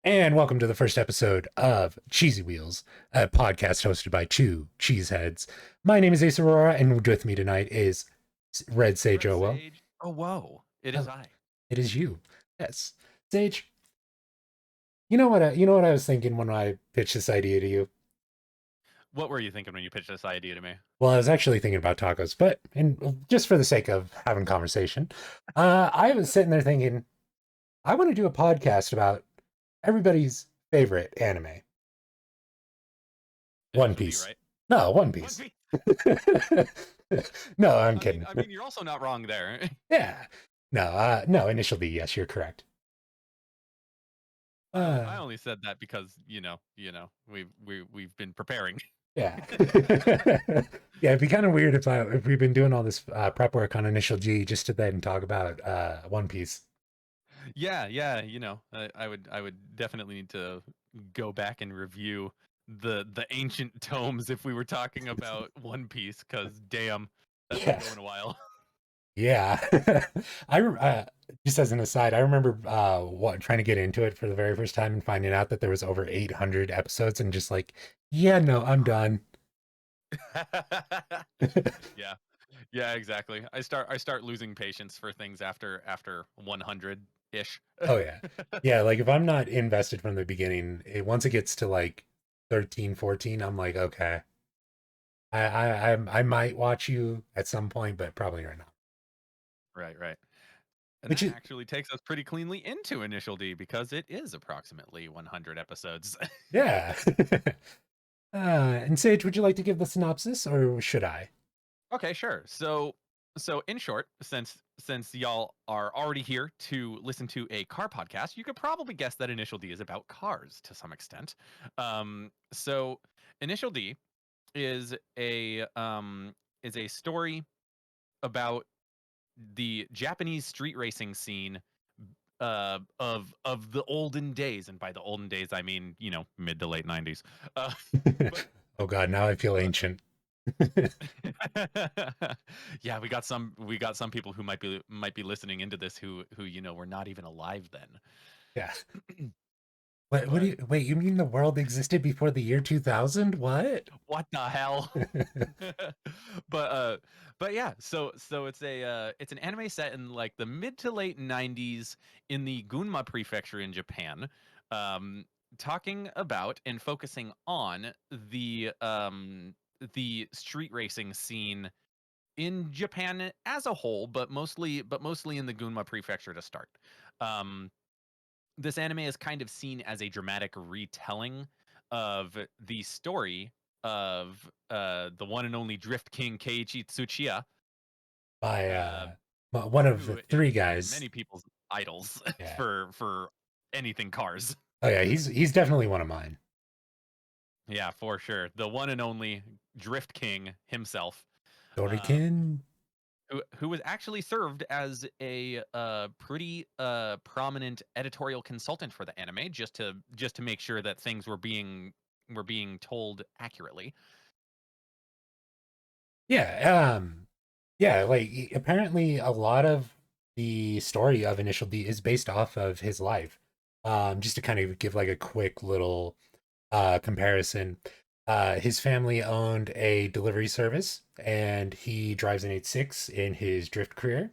And welcome to the first episode of Cheesy Wheels, a podcast hosted by two cheeseheads. My name is Ace Aurora, and with me tonight is Red Sage Red Owell. Sage. Oh, whoa. It is Oh, I. it is you. Yes. Sage, you know what I was thinking when I pitched this idea to you? What were you thinking when you pitched this idea to me? Well, I was actually thinking about tacos, but and just for the sake of having conversation, I was sitting there thinking, I want to do a podcast about everybody's favorite anime, One Initial D, Piece. right? No, One One Piece. Piece. No, I'm I mean, kidding. I mean, you're also not wrong there. Yeah. No, no, initial D, yes, you're correct. I Uh, only said that because we've been preparing. yeah. Yeah, it'd be kind of weird if we've been doing all this prep work on initial G just to then talk about One Piece. Yeah. I would definitely need to go back and review the ancient tomes if we were talking about One Piece, because damn, that's been Yeah. going a while. Yeah. Just as an aside, I remember what trying to get into it for the very first time and finding out that there was over 800 episodes and just like, yeah, no, I'm done. Yeah. Yeah, exactly. I start losing patience for things after 100 ish. Oh yeah. Yeah, like if I'm not invested from the beginning, once it gets to like 13, 14, I'm like, okay. I might watch you at some point, but probably right now. Right. And Which that is actually takes us pretty cleanly into Initial D because it is approximately 100 episodes. yeah. And Sage, would you like to give the synopsis or should I? Okay, sure. So in short, since y'all are already here to listen to a car podcast, you could probably guess that Initial D is about cars to some extent. So Initial D is a story about the Japanese street racing scene of the olden days, and by the olden days I mean mid to late 90s. Uh, but Oh God, now I feel but ancient. yeah, we got some people who might be listening into this who were not even alive then. Yeah. What do But you wait, you mean the world existed before the year 2000? What? what the hell? but uh but yeah, so it's an anime set in like the mid to late 90s in the Gunma prefecture in Japan, um talking about and focusing on the street racing scene in Japan as a whole, but mostly in the Gunma prefecture to start. um this anime is kind of seen as a dramatic retelling of the story of the one and only Drift King Keiichi Tsuchiya, By uh, one of the who three is guys. many people's idols Yeah. for anything cars. Oh yeah, he's definitely one of mine. Yeah, for sure. The one and only Drift King himself, um, Dorikin. who was actually served as a pretty prominent editorial consultant for the anime, just to make sure that things were being told accurately. Yeah, yeah, like apparently a lot of the story of Initial D is based off of his life. Just to kind of give like a quick little comparison. His family owned a delivery service and he drives an 86 in his drift career.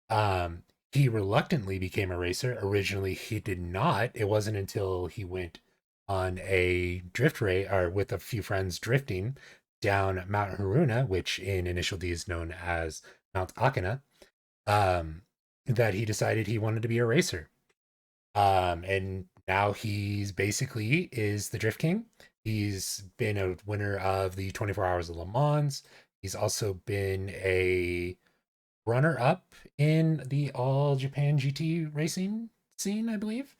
Um, he reluctantly became a racer. Originally, he did not. It wasn't until he went on a drift race or with a few friends drifting down Mount Haruna, which in Initial D is known as Mount Akana, um, that he decided he wanted to be a racer. And now he's basically is the Drift King. He's been a winner of the 24 Hours of Le Mans. He's also been a runner up in the All Japan GT racing scene, I believe.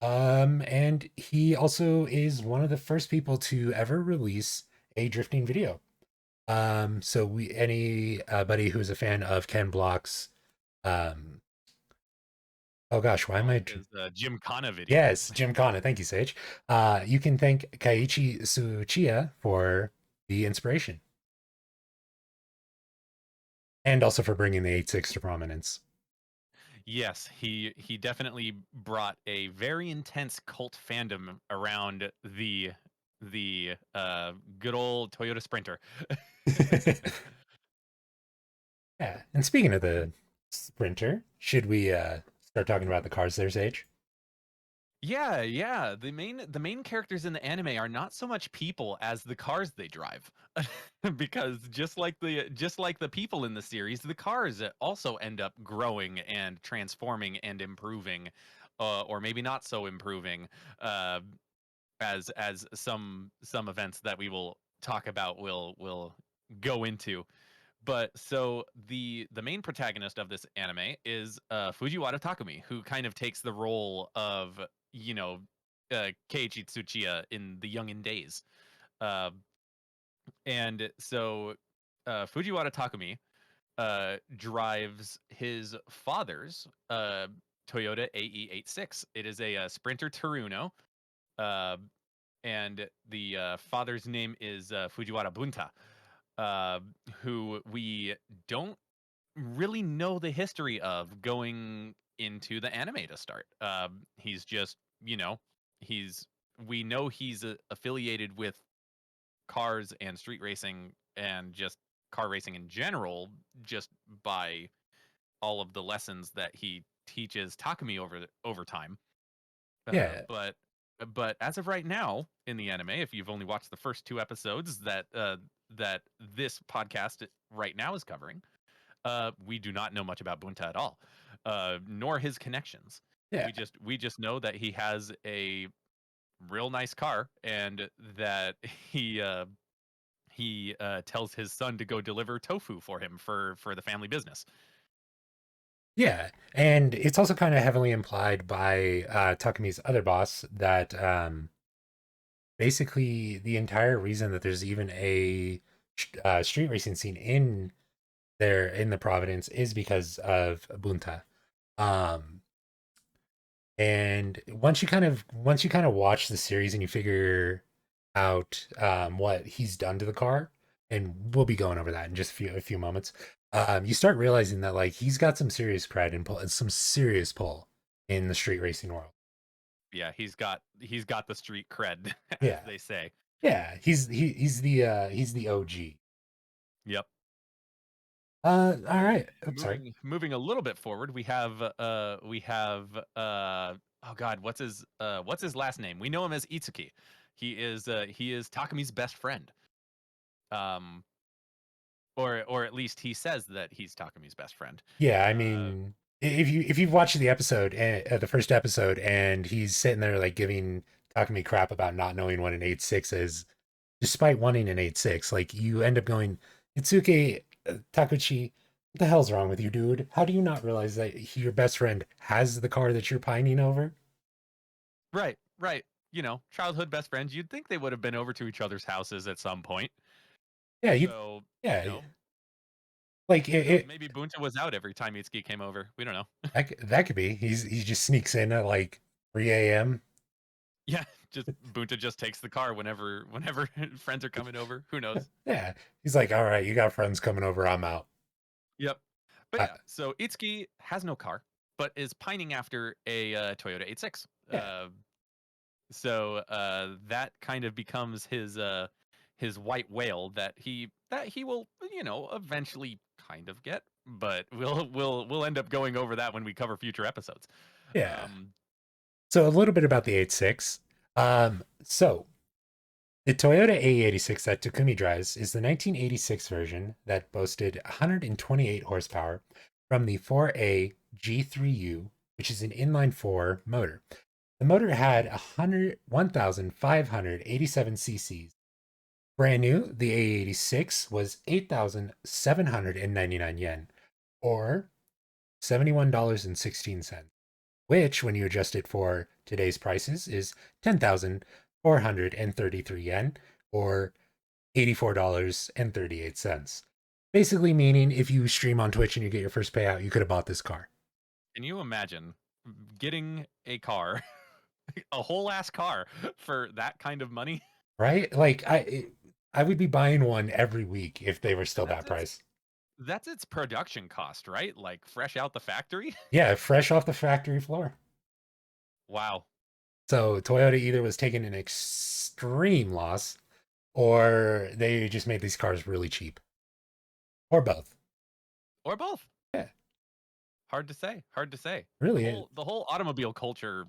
And he also is one of the first people to ever release a drifting video. So we anybody who's a fan of Ken Block's um oh gosh, why am I His Gymkhana yes, videos. Jim Connor. Thank you, Sage. You can thank Kaiichi Tsuchiya for the inspiration and also for bringing the 86 to prominence. Yes, he definitely brought a very intense cult fandom around the good old Toyota Sprinter. Yeah. And speaking of the Sprinter, should we start talking about the cars there, Sage? Yeah, yeah. The main characters in the anime are not so much people as the cars they drive. Because just like the people in the series, the cars also end up growing and transforming and improving, or maybe not so improving, uh, as some events that we will talk about will go into. But so the main protagonist of this anime is Fujiwara Takumi, who kind of takes the role of, you know, Keiichi Tsuchiya in the Youngin Days. Uh, and so Fujiwara Takumi drives his father's Toyota AE86. It is a, Sprinter Teruno, uh, and the father's name is Fujiwara Bunta, uh, who we don't really know the history of going into the anime to start. He's just, you know, he's we know he's affiliated with cars and street racing and just car racing in general, just by all of the lessons that he teaches Takumi over time. Uh, Yeah. but but as of right now in the anime, if you've only watched the first two episodes that this podcast right now is covering, we do not know much about Bunta at all, nor his connections. Yeah. We just know that he has a real nice car, and that he tells his son to go deliver tofu for him for the family business. Yeah. And it's also kind of heavily implied by Takumi's other boss that basically the entire reason that there's even a street racing scene in there in the Providence is because of Bunta. Um, and once you kind of watch the series and you figure out what he's done to the car, and we'll be going over that in just a few moments. You start realizing that like he's got some serious cred and pull, and some serious pull in the street racing world. Yeah, he's got the street cred, as Yeah, they say. yeah, he's the OG. Yep. All So right. I'm sorry. moving a little bit forward, we have oh god, what's his last name? We know him as Itsuki. He is Takumi's best friend. Um or at least he says that he's Takumi's best friend. Yeah, I Uh mean, if you've watched the episode, the first episode, and he's sitting there like giving Takumi crap about not knowing what an 8.6 is, despite wanting an 8.6, like you end up going, Itsuke Takuchi, what the hell's wrong with you, dude? How do you not realize that your best friend has the car that you're pining over? right, right. Childhood best friends, you'd think they would have been over to each other's houses at some point. Yeah, So, yeah, you know, like who knows? Maybe Bunta was out every time Itsuki came over. We don't know. that could be. He just sneaks in at like 3 a.m. Yeah, just Bunta just takes the car whenever friends are coming over. Who knows? Yeah, he's like, all right, you got friends coming over, I'm out. Yep. But Uh, yeah, so Itsuki has no car, but is pining after a Toyota 86. yeah, That kind of becomes his white whale that he will eventually kind of get, but we'll end up going over that when we cover future episodes. yeah. Um, So a little bit about the 86. So the Toyota A86 that Takumi drives is the 1986 version that boasted 128 horsepower from the 4A G3U, which is an inline four motor. The motor had 1,587 cc's. Brand new, the A86 was 8,799 yen, or $71.16, which, when you adjust it for today's prices, is 10,433 yen, or $84.38. Basically, meaning if you stream on Twitch and you get your first payout, you could have bought this car, can you imagine getting a car, a whole ass car, for that kind of money? right? Like I would be buying one every week if they were still that That's price. That's its production cost, right? Like fresh out the factory? Yeah, fresh off the factory floor. Wow. So Toyota either was taking an extreme loss or they just made these cars really cheap, or both. Or both. Yeah, Hard to say. Hard to say. The really. whole automobile culture,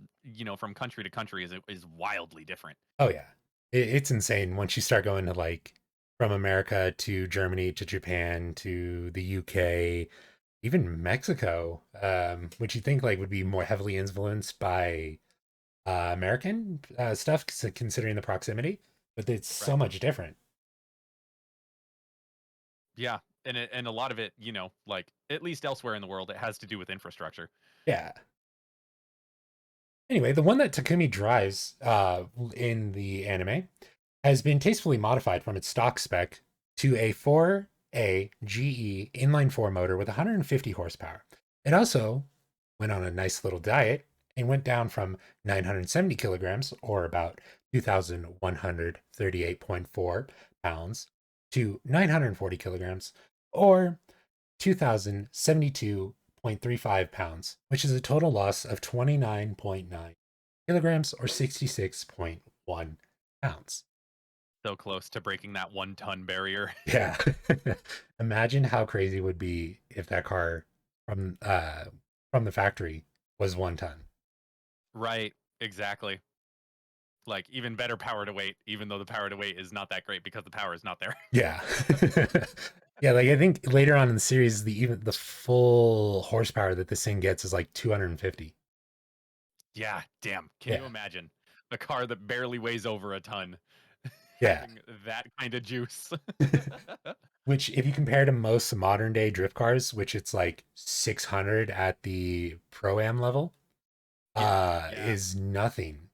from country to country is wildly different. Oh yeah, it's insane once you start going to like from America to Germany to Japan to the UK, even Mexico, which you think like would be more heavily influenced by American stuff, considering the proximity, but it's so Right. much different. Yeah. And a lot of it, like at least elsewhere in the world, it has to do with infrastructure. Yeah. Anyway, the one that Takumi drives in the anime has been tastefully modified from its stock spec to a 4A GE inline 4 motor with 150 horsepower. It also went on a nice little diet and went down from 970 kilograms, or about 2,138.4 pounds, to 940 kilograms, or 2,072.35 pounds, which is a total loss of 29.9 kilograms or 66.1 pounds. So close to breaking that 1 ton barrier. Yeah. Imagine how crazy it would be if that car from the factory was 1 ton. Right. Exactly. Like even better power to weight, even though the power to weight is not that great because the power is not there. Yeah. Yeah, like I think later on in the series the full horsepower that this thing gets is like 250. Yeah, damn. Can you Yeah. imagine a car that barely weighs over a ton Yeah. having that kind of juice? Which, if you compare to most modern day drift cars, which it's like 600 at the pro am level, Yeah, yeah, is nothing.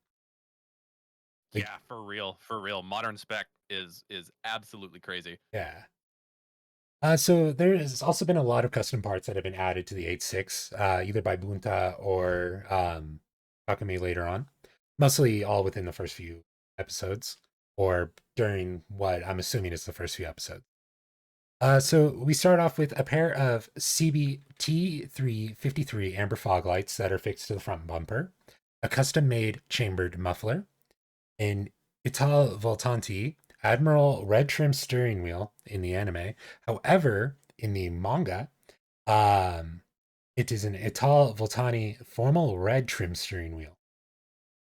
Like, yeah, for real, for real. Modern spec is absolutely crazy. yeah. So there has also been a lot of custom parts that have been added to the 86, either by Bunta or Takumi later on. Mostly all within the first few episodes, or during what I'm assuming is the first few episodes. So we start off with a pair of CBT353 amber fog lights that are fixed to the front bumper, a custom-made chambered muffler, an Ital Voltanti Admiral red trim steering wheel in the anime. However, in the manga, um, it is an Ital Voltani formal red trim steering wheel.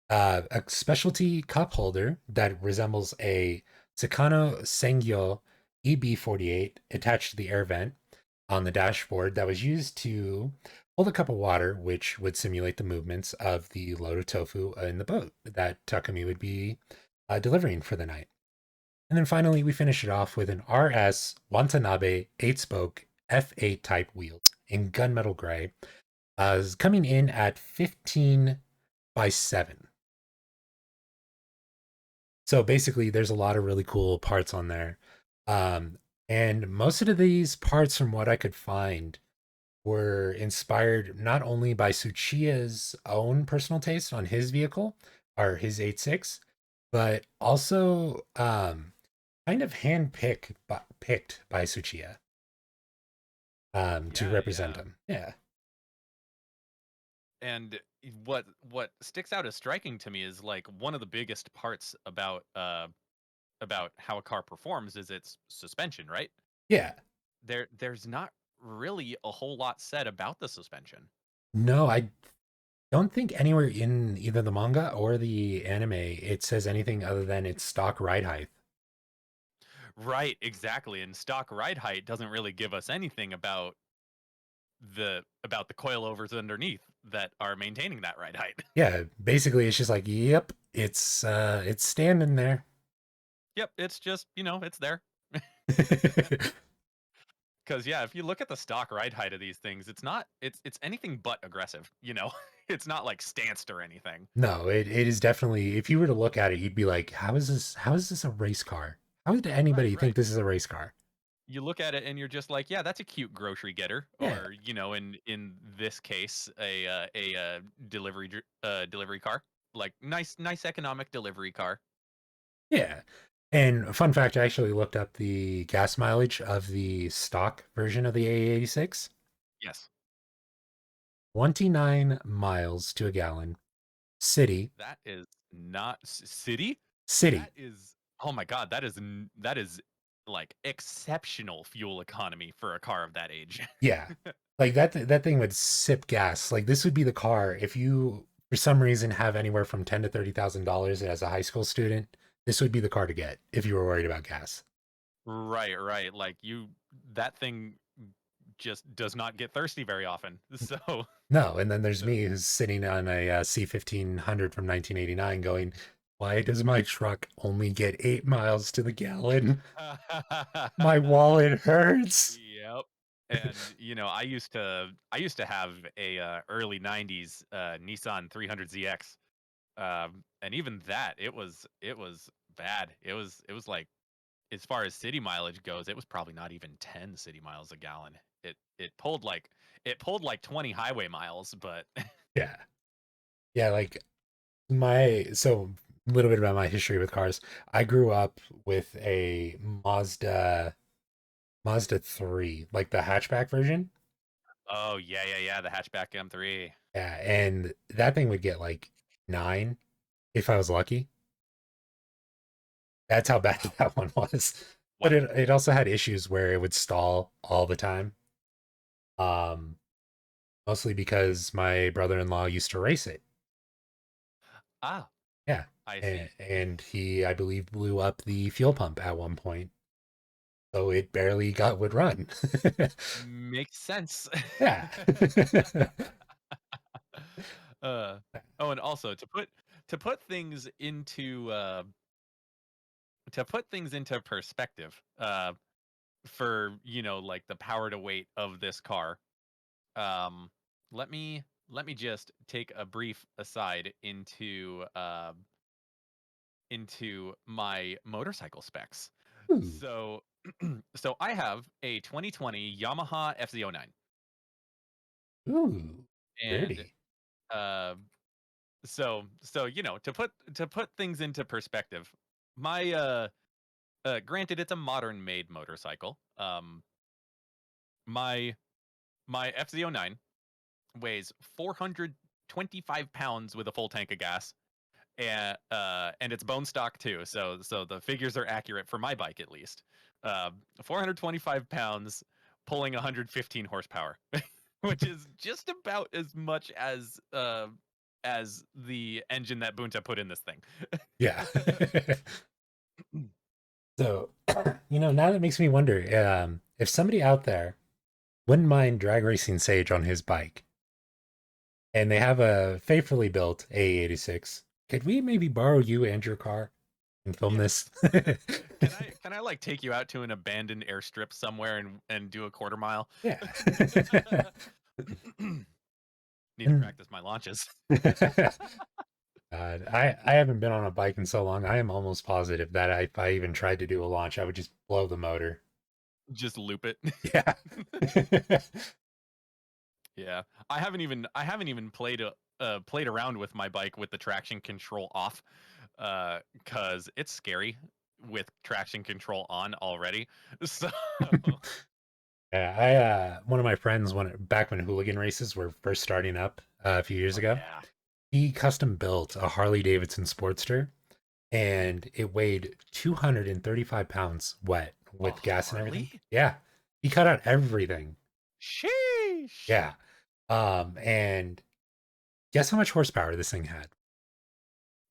A specialty cup holder that resembles a Sakano Sengyo EB48 attached to the air vent on the dashboard that was used to hold a cup of water, which would simulate the movements of the load of tofu in the boat that Takumi would be delivering for the night. And then finally, we finish it off with an RS Watanabe 8 spoke F8 type wheels in gunmetal gray, coming in at 15 by 7. So basically, there's a lot of really cool parts on there. And most of these parts, from what I could find, were inspired not only by Tsuchiya's own personal taste on his vehicle or his 86, but also kind of picked by Tsuchiya to Yeah, represent yeah. him. Yeah. And what sticks out as striking to me is like one of the biggest parts about how a car performs is its suspension, right? Yeah. There's not really a whole lot said about the suspension. No, I don't think anywhere in either the manga or the anime it says anything other than its stock ride height. Right, exactly. And stock ride height doesn't really give us anything about the coilovers underneath that are maintaining that ride height. Yeah, basically it's just like, yep, it's standing there. Yep, it's just, it's there. Cuz yeah, if you look at the stock ride height of these things, it's anything but aggressive. It's not like stanced or anything. No, it is definitely, if you were to look at it, you'd be like, how is this a race car? How did Right, anybody think right. this is a race car? You look at it and you're just like, yeah, that's a cute grocery getter, Yeah. or in this case, a delivery car, like nice economic delivery car. Yeah. And fun fact, I actually looked up the gas mileage of the stock version of the A86. Yes. 29 miles to a gallon. City. That is not city. City. That is, oh my god, that is like exceptional fuel economy for a car of that age. Yeah. Like that thing would sip gas. Like this would be the car if you for some reason have anywhere from 10 to $30,000 as a high school student, this would be the car to get if you were worried about gas. Right, right. Like that thing just does not get thirsty very often. So, No, and then there's so me who's sitting on a C1500 from 1989 going, why does my truck only get 8 miles to the gallon? My wallet hurts. yep. And I used to have a early 90s Nissan 300ZX. And even that it was bad. It was like, as far as city mileage goes, it was probably not even 10 city miles a gallon. It pulled like 20 highway miles, but Yeah. Yeah, like so a little bit about my history with cars. I grew up with a Mazda 3, like the hatchback version. oh yeah, yeah, yeah, the hatchback M3. Yeah, and that thing would get like 9 if I was lucky. That's how bad Wow. that one was. But Wow. it also had issues where it would stall all the time. Um, Mostly because my brother-in-law used to race it. Ah, Yeah. I And, see. and he, I believe, blew up the fuel pump at one point. So it barely got would run. Makes sense. Yeah. uh oh, and also to put things into perspective, for like the power to weight of this car. Um, let me just take a brief aside into my motorcycle specs. Ooh, So so I have a 2020 Yamaha FZ09, ooh, and dirty. uh so to put things into perspective, my granted, it's a modern made motorcycle. My my FZ09 weighs 425 pounds with a full tank of gas, and it's bone stock too. So the figures are accurate for my bike at least. 425 pounds, pulling 115 horsepower, which is just about as much as the engine that Bunta put in this thing. Yeah. So, now that makes me wonder, if somebody out there wouldn't mind drag racing Sage on his bike, and they have a faithfully built A86, could we maybe borrow you and your car and film this? Yes. Can I like take you out to an abandoned airstrip somewhere and do a quarter mile? Yeah. Need to And practice my launches. God, I haven't been on a bike in so long. I am almost positive that if I even tried to do a launch, I would just blow the motor. Just loop it. Yeah. Yeah. I haven't even played around with my bike with the traction control off, cuz it's scary with traction control on already. So Yeah, one of my friends when back when hooligan races were first starting up a few years oh ago, yeah. he custom built a Harley Davidson Sportster, and it weighed 235 pounds wet A with gas and everything. Harley? Yeah, he cut out everything. Sheesh. Yeah, and guess how much horsepower this thing had?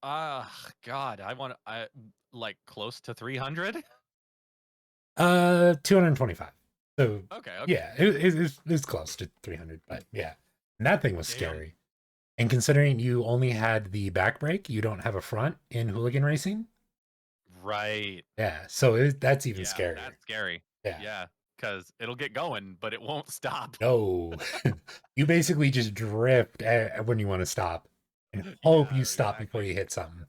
God, I like close to 300. 225. So Okay, okay. yeah, it's close to 300, but yeah, and that thing was Damn. scary. And considering you only had the back brake, you don't have a front in hooligan racing. Right. Yeah, so that's even Yeah, scarier. that's scary. Yeah, Yeah, cuz it'll get going, but it won't stop. no, you basically just drift when you want to stop, and hope Yeah, you stop before exactly. you hit something.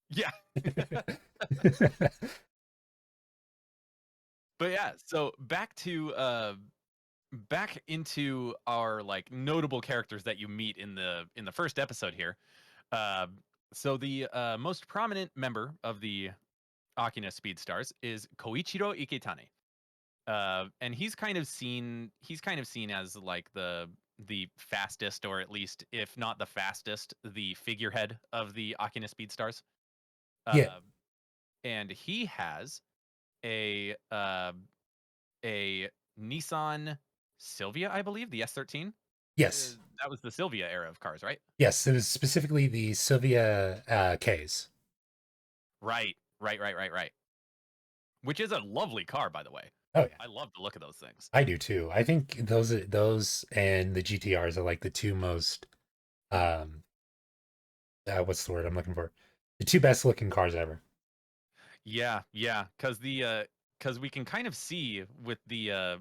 Yeah. But yeah, so back into our like notable characters that you meet in the first episode here. Uh, so the most prominent member of the Akina Speedstars is Koichiro Iketani. And he's kind of seen as like the fastest, or at least if not the fastest, the figurehead of the Akina Speedstars. Yeah. Uh, and he has a uh, a Nissan Silvia, I believe, the S13. Yes. That was the Silvia era of cars, right? Yes. It was specifically the Sylvia Ks. Right, right. Which is a lovely car, by the way. Oh yeah. I love the look of those things. I do too. I think those and the GTRs are like the two most um what's the word I'm looking for? The two best looking cars ever. Yeah, because we can kind of see with the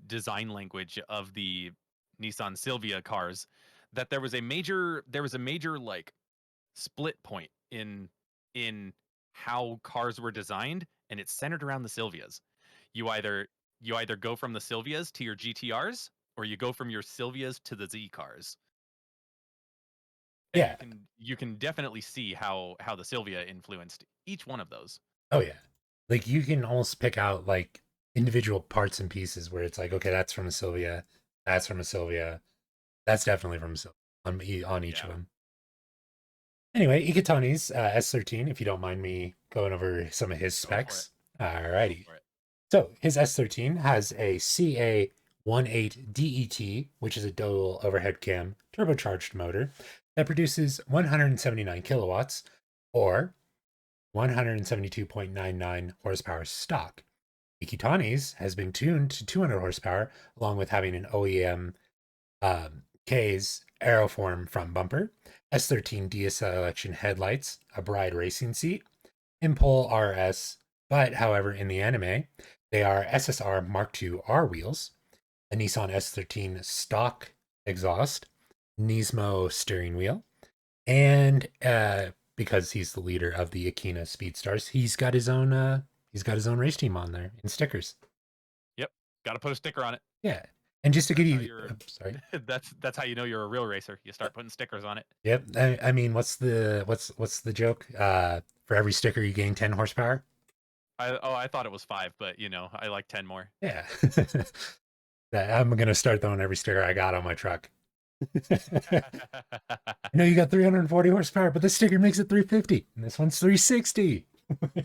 design language of the Nissan Silvia cars that there was a major like split point in how cars were designed, and it's centered around the Silvias. You either you either go from the Silvias to your GTRs, or you go from your Silvias to the Z cars. And Yeah. you can definitely see how the Silvia influenced each one of those. Oh yeah. Like you can almost pick out like individual parts and pieces where it's like, okay, that's from a Sylvia, that's from a Sylvia, that's definitely from a Sylvia on each of Yeah, them. Anyway, Ikitani's S13, if you don't mind me going over some of his go for it. specs. Go Alrighty. for it. So his S13 has a CA18 DET, which is a dual overhead cam turbocharged motor that produces 179 kilowatts or 172.99 horsepower stock. Ikitani's has been tuned to 200 horsepower, along with having an OEM K's aeroform front bumper, S13 DSL election headlights, a Bride racing seat, Impul RS, but however, in the anime, they are SSR Mark II R wheels, a Nissan S13 stock exhaust, Nismo steering wheel, and because he's the leader of the Akina Speedstars, he's got his own race team on there in stickers. Yep. Got to put a sticker on it. Yeah, and just to give That's how you, you're sorry. that's how you know you're a real racer. You start putting stickers on it. Yep. I mean, what's the joke? For every sticker you gain 10 horsepower. I thought it was 5, but I like 10 more. Yeah. I'm gonna start throwing every sticker I got on my truck. I know you got 340 horsepower, but this sticker makes it 350, and this one's 360.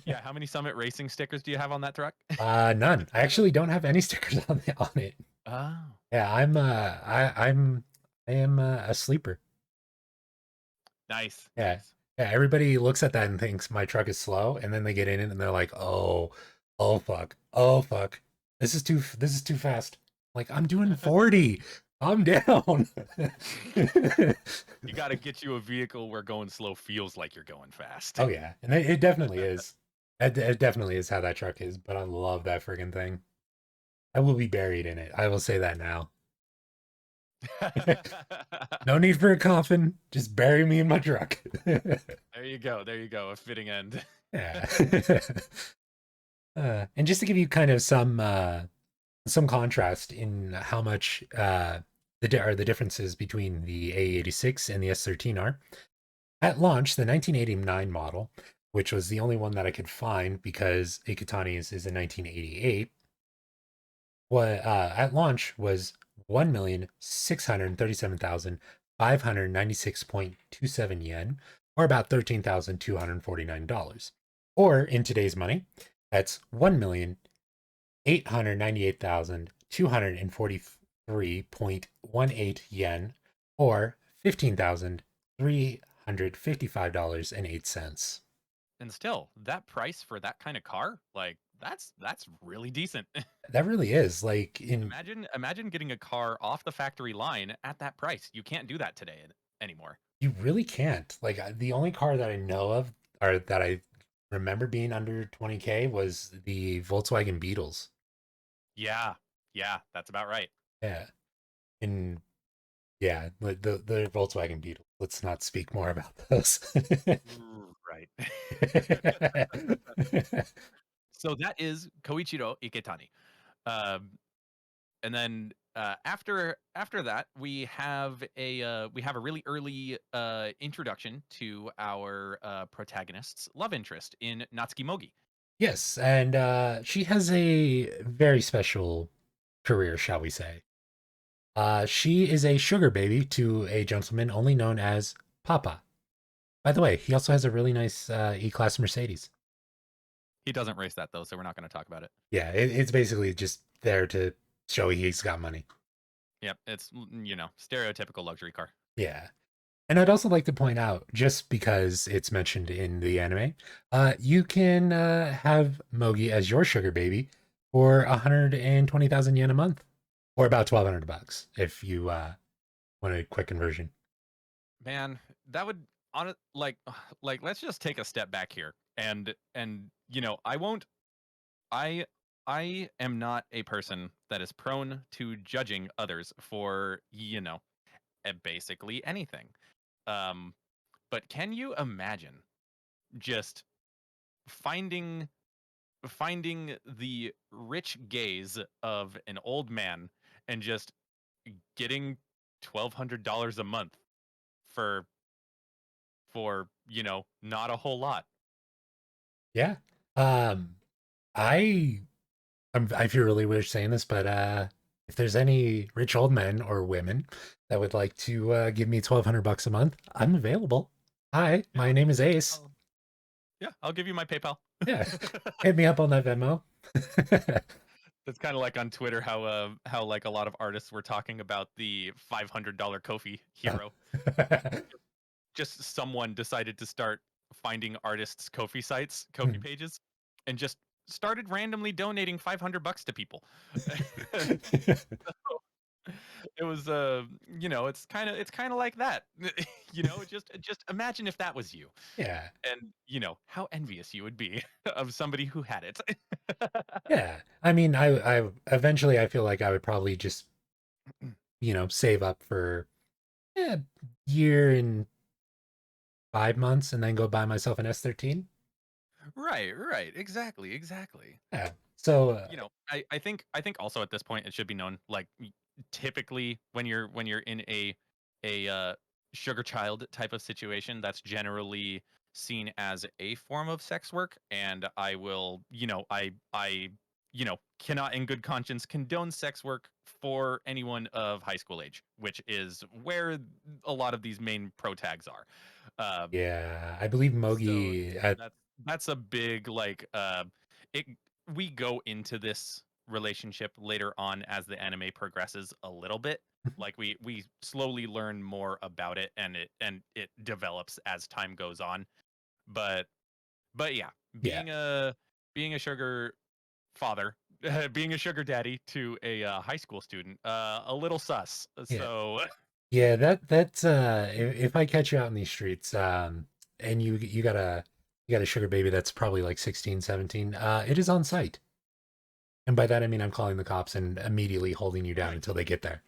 Yeah, how many Summit Racing stickers do you have on that truck? None. I actually don't have any stickers on it. Oh, Yeah, I am a sleeper. nice, Yeah. nice. Yeah, everybody looks at that and thinks my truck is slow, and then they get in it and they're like, oh fuck. Oh fuck. This is too fast. Like, I'm doing 40. I'm down. You got to get you a vehicle where going slow feels like you're going fast. Oh yeah. And it definitely is. It definitely is how that truck is, but I love that friggin' thing. I will be buried in it. I will say that now. No need for a coffin. Just bury me in my truck. There you go. There you go. A fitting end. Yeah. And just to give you kind of some contrast in how much the differences between the A86 and the S13 are. At launch, the 1989 model, which was the only one that I could find because Ikitani's is a 1988, at launch was 1,637,596.27 yen, or about $13,249. Or in today's money, that's 1,898,243.18 yen, or $15,355.08. And still, that price for that kind of car, like that's really decent. That really is like in Imagine getting a car off the factory line at that price. You can't do that today anymore. You really can't. Like the only car that I know of or that I remember being under 20K was the Volkswagen Beetles. Yeah. Yeah, that's about right. Yeah. And yeah, the Volkswagen Beetles. Let's not speak more about those. Right. So that is Koichiro Iketani. Um, and then after that, we have a really early introduction to our protagonist's love interest in Natsuki Mogi. Yes, and she has a very special career, shall we say. She is a sugar baby to a gentleman only known as Papa. By the way, he also has a really nice E-Class Mercedes. He doesn't race that though, so we're not going to talk about it. Yeah, it's basically just there to show he's got money. Yep, it's stereotypical luxury car. Yeah. And I'd also like to point out, just because it's mentioned in the anime, you can have Mogi as your sugar baby for 120,000 yen a month, or about 1,200 bucks if you want a quick conversion. Man, that would on it like let's just take a step back here and I won't I I am not a person that is prone to judging others for, basically anything. Um but can you imagine just finding finding the rich gaze of an old man and just getting $1,200 a month for not a whole lot. Yeah. Um, I I feel really weird saying this, but if there's any rich old men or women that would like to give me 1,200 bucks a month, I'm available. Hi, Yeah, my name is Ace. yeah, I'll give you my PayPal. Yeah, hit me up on that Venmo. That's kind of like on Twitter how like a lot of artists were talking about the $500 Kofi Oh. hero. Just someone decided to start finding artists' Kofi sites, Kofi pages, and just started randomly donating $500 to people. It was it's kind of like that. Just imagine if that was you, Yeah, and how envious you would be of somebody who had it. yeah. I mean, I eventually I feel like I would probably just save up for a year and 5 months and then go buy myself an S13. Right, exactly. Yeah. So I think also at this point it should be known, like, typically when you're in a sugar child type of situation, that's generally seen as a form of sex work, and I will cannot in good conscience condone sex work for anyone of high school age, which is where a lot of these main pro tags are. Um, yeah, I believe so Mogi at that's a big it we go into this relationship later on as the anime progresses a little bit. Like we slowly learn more about it, and it develops as time goes on. But but yeah, yeah, being a sugar father, being a sugar daddy to a high school student, a little sus. yeah. So Yeah, that's if I catch you out in these streets, and you got a sugar baby that's probably like 16, 17, it is on site. And by that I mean I'm calling the cops and immediately holding you down right, until they get there.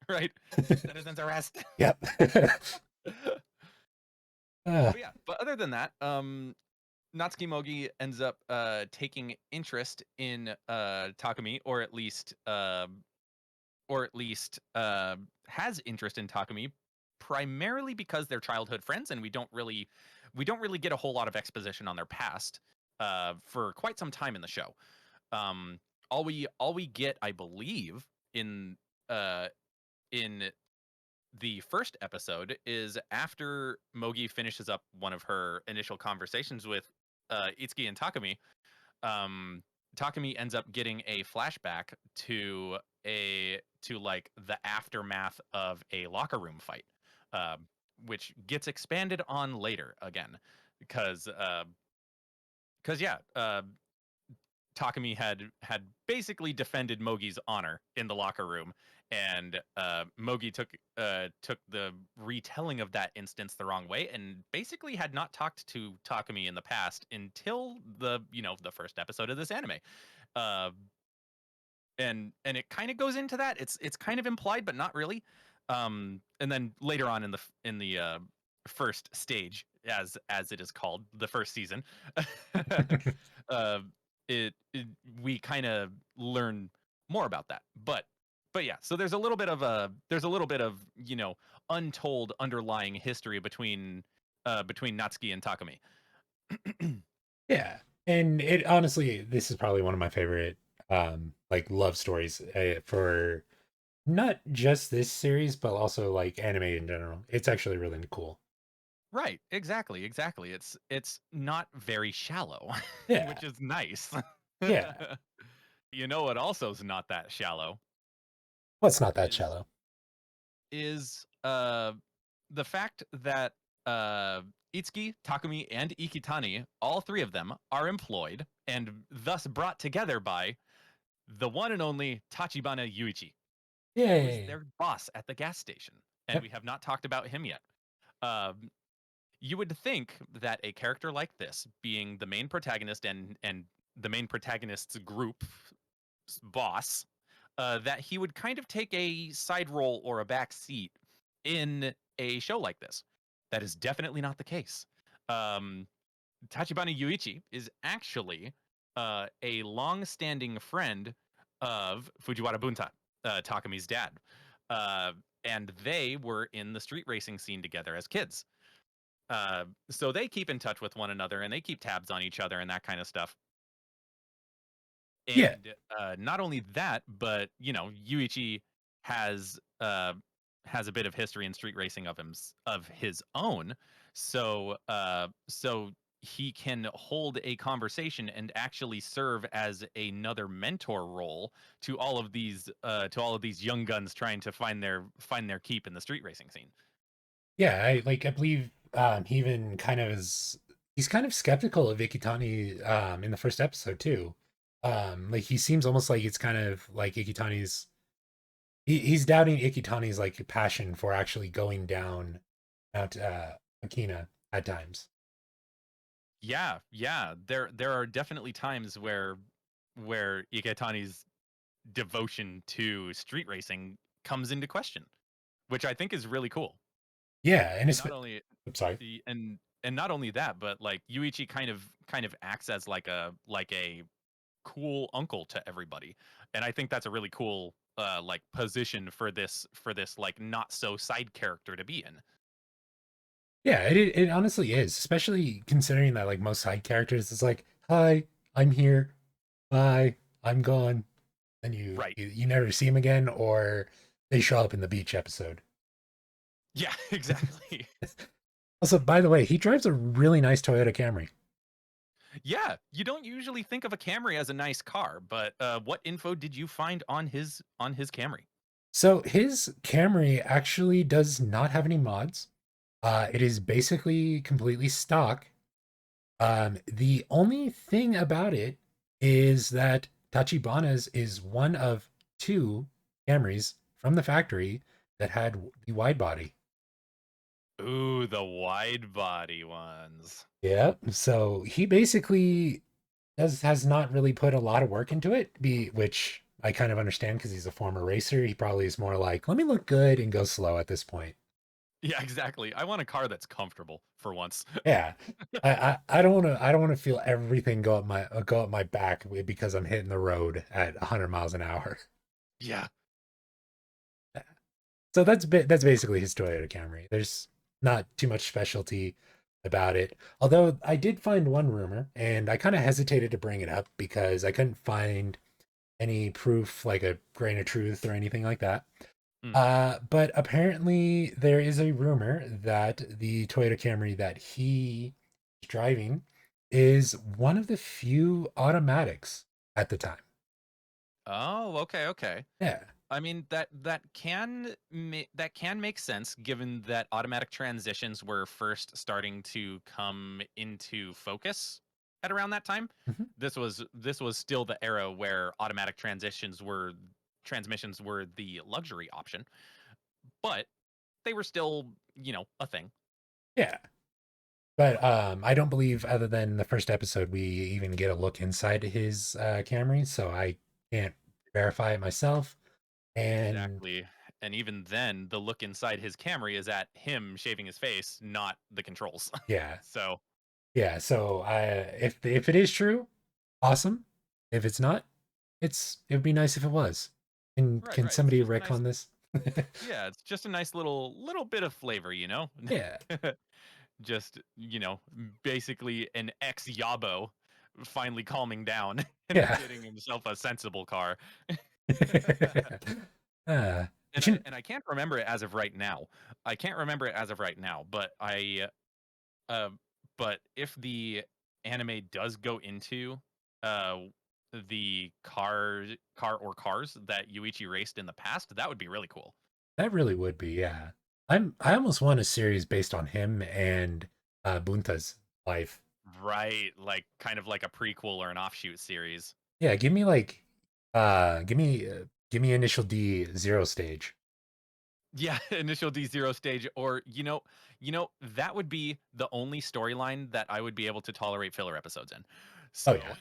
right, citizens arrest. Yep. uh, But other than that, Natsuki Mogi ends up taking interest in Takumi, or at least has interest in Takumi, primarily because they're childhood friends, and we don't really get a whole lot of exposition on their past for quite some time in the show. Um, all we get, I believe, in uh, in the first episode is after Mogi finishes up one of her initial conversations with Itsuki and Takumi. Um, Takumi ends up getting a flashback to like the aftermath of a locker room fight, um, which gets expanded on later again, because yeah, Takumi had basically defended Mogi's honor in the locker room, and Mogi took the retelling of that instance the wrong way, and basically had not talked to Takumi in the past until the first episode of this anime. Uh, and it kind of goes into that. It's kind of implied, but not really. And then later on in the first stage, as it is called, the first season, uh, it we kind of learn more about that. But but yeah, so there's a little bit of, you know, untold underlying history between Natsuki and Takumi. Yeah. And it honestly, this is probably one of my favorite like love stories for not just this series, but also like anime in general. It's actually really cool. Right, exactly, exactly. It's not very shallow, Yeah. which is nice. Yeah. You know what also is not that shallow What's not that is shallow? is the fact that uh Itsuki, Takumi, and Ikitani, all three of them, are employed and thus brought together by the one and only Tachibana Yuichi, who is Yay. their boss at the gas station. And Yep. we have not talked about him yet. Um, you would think that a character like this, being the main protagonist and the main protagonist's group boss, that he would kind of take a side role or a back seat in a show like this. That is definitely not the case. Um, Tachibana Yuichi is actually a long-standing friend of Fujiwara Bunta, Takumi's dad, uh, and they were in the street racing scene together as kids. So they keep in touch with one another and they keep tabs on each other and that kind of stuff. Yeah. And not only that, but you know, Yuichi has uh, has a bit of history in street racing of his own, so he can hold a conversation and actually serve as another mentor role to all of these young guns trying to find their keep in the street racing scene. Yeah, I believe he even kind of is he's kind of skeptical of Ikitani in the first episode too. Like he seems almost like it's kind of like Ikitani's he's doubting Ikitani's like passion for actually going down Mount Akina at times. Yeah, yeah. There are definitely times where Iketani's devotion to street racing comes into question, which I think is really cool. Yeah, and And it's not only I'm sorry. and not only that, but like Yuichi kind of acts as like a cool uncle to everybody. And I think that's a really cool like position for this like not so side character to be in. Yeah, it honestly is, especially considering that like most side characters it's like, "Hi, I'm here. Bye, I'm gone." And Right. you never see him again or they show up in the beach episode. Yeah, exactly. Also, by the way, he drives a really nice Toyota Camry. Yeah, you don't usually think of a Camry as a nice car, but what info did you find on his Camry? So his Camry actually does not have any mods. It is basically completely stock. The only thing about it is that Tachibana's is one of two Camrys from the factory that had the wide body. Ooh, the wide body ones. Yep. So he basically has not really put a lot of work into it, which I kind of understand because he's a former racer. He probably is more like, let me look good and go slow at this point. Yeah, exactly. I want a car that's comfortable for once. Yeah. I don't want to feel everything go up my back because I'm hitting the road at 100 miles an hour. Yeah. So that's basically his Toyota Camry. There's not too much specialty about it. Although I did find one rumor, and I kind of hesitated to bring it up because I couldn't find any proof, like a grain of truth or anything like that. Mm. But apparently there is a rumor that the Toyota Camry that he is driving is one of the few automatics at the time. Oh, okay, okay. Yeah, I mean that can make sense given that automatic transitions were first starting to come into focus at around that time. mhm. This was still the era where automatic transmissions were the luxury option, but they were still, you know, a thing. Yeah. But I don't believe, other than the first episode, we even get a look inside his Camry, so I can't verify it myself. And Exactly. And even then, the look inside his Camry is at him shaving his face, not the controls. yeah, So, yeah. So if it is true, awesome. If it's not, it would be nice if it was. Right, Can right. It's somebody just a Rick nice on this? yeah, it's just a nice little bit of flavor, you know? Yeah. Just, basically an ex-Yabo finally calming down and Yeah. getting himself a sensible car. But And I can't remember it as of right now. I can't remember it as of right now, uh, but if the anime does go into, uh, the car or cars that Yuichi raced in the past, that would be really cool. that really would be, yeah. I almost want a series based on him and Bunta's life. Right, like, kind of like a prequel or an offshoot series. Yeah, give me like give me Initial D zero stage. Yeah, initial D0 stage, or that would be the only storyline that I would be able to tolerate filler episodes in. Oh yeah. So,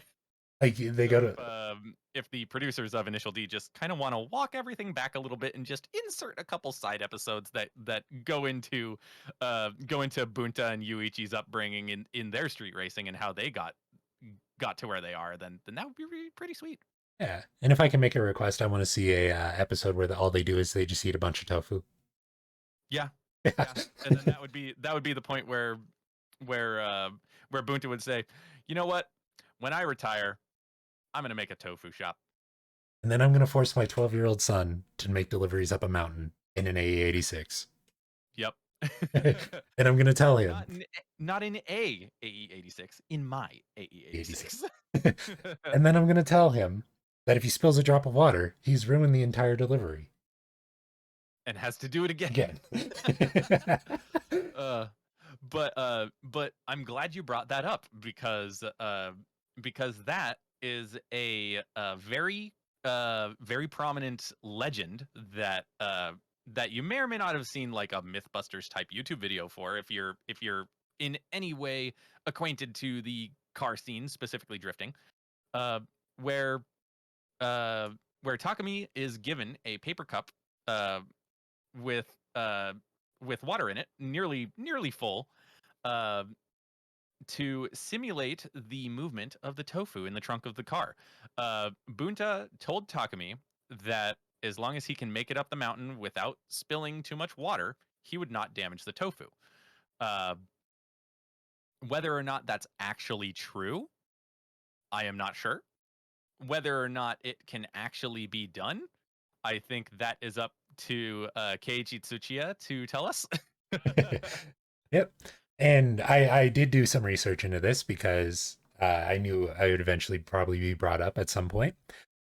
Like they go so to if the producers of Initial D just kind of want to walk everything back a little bit and just insert a couple side episodes that go into Bunta and Yuichi's upbringing in their street racing and how they got to where they are, then that would be pretty sweet. yeah. And if I can make a request, I want to see a episode where all they do is they just eat a bunch of tofu. Yeah, Yeah. yeah, and then that would be the point where uh, where Bunta would say, "You know what? When I retire, I'm gonna make a tofu shop." And then I'm going to force my 12-year-old son to make deliveries up a mountain in an AE86. Yep. And I'm going to tell him Not in a AE86, in my AE86. 86. And then I'm going to tell him that if he spills a drop of water, he's ruined the entire delivery. And has to do it again. Again. uh, but I'm glad you brought that up because that is a very prominent legend that you may or may not have seen like a MythBusters type YouTube video for if you're in any way acquainted to the car scene, specifically drifting, uh, where uh, where Takumi is given a paper cup uh, with uh, with water in it, nearly full, uh, to simulate the movement of the tofu in the trunk of the car. Bunta told Takumi that as long as he can make it up the mountain without spilling too much water, he would not damage the tofu. Uh, whether or not that's actually true, I am not sure. Whether or not it can actually be done, I think that is up to Keiichi Tsuchiya to tell us. Yep. And I did do some research into this because I knew I would eventually probably be brought up at some point.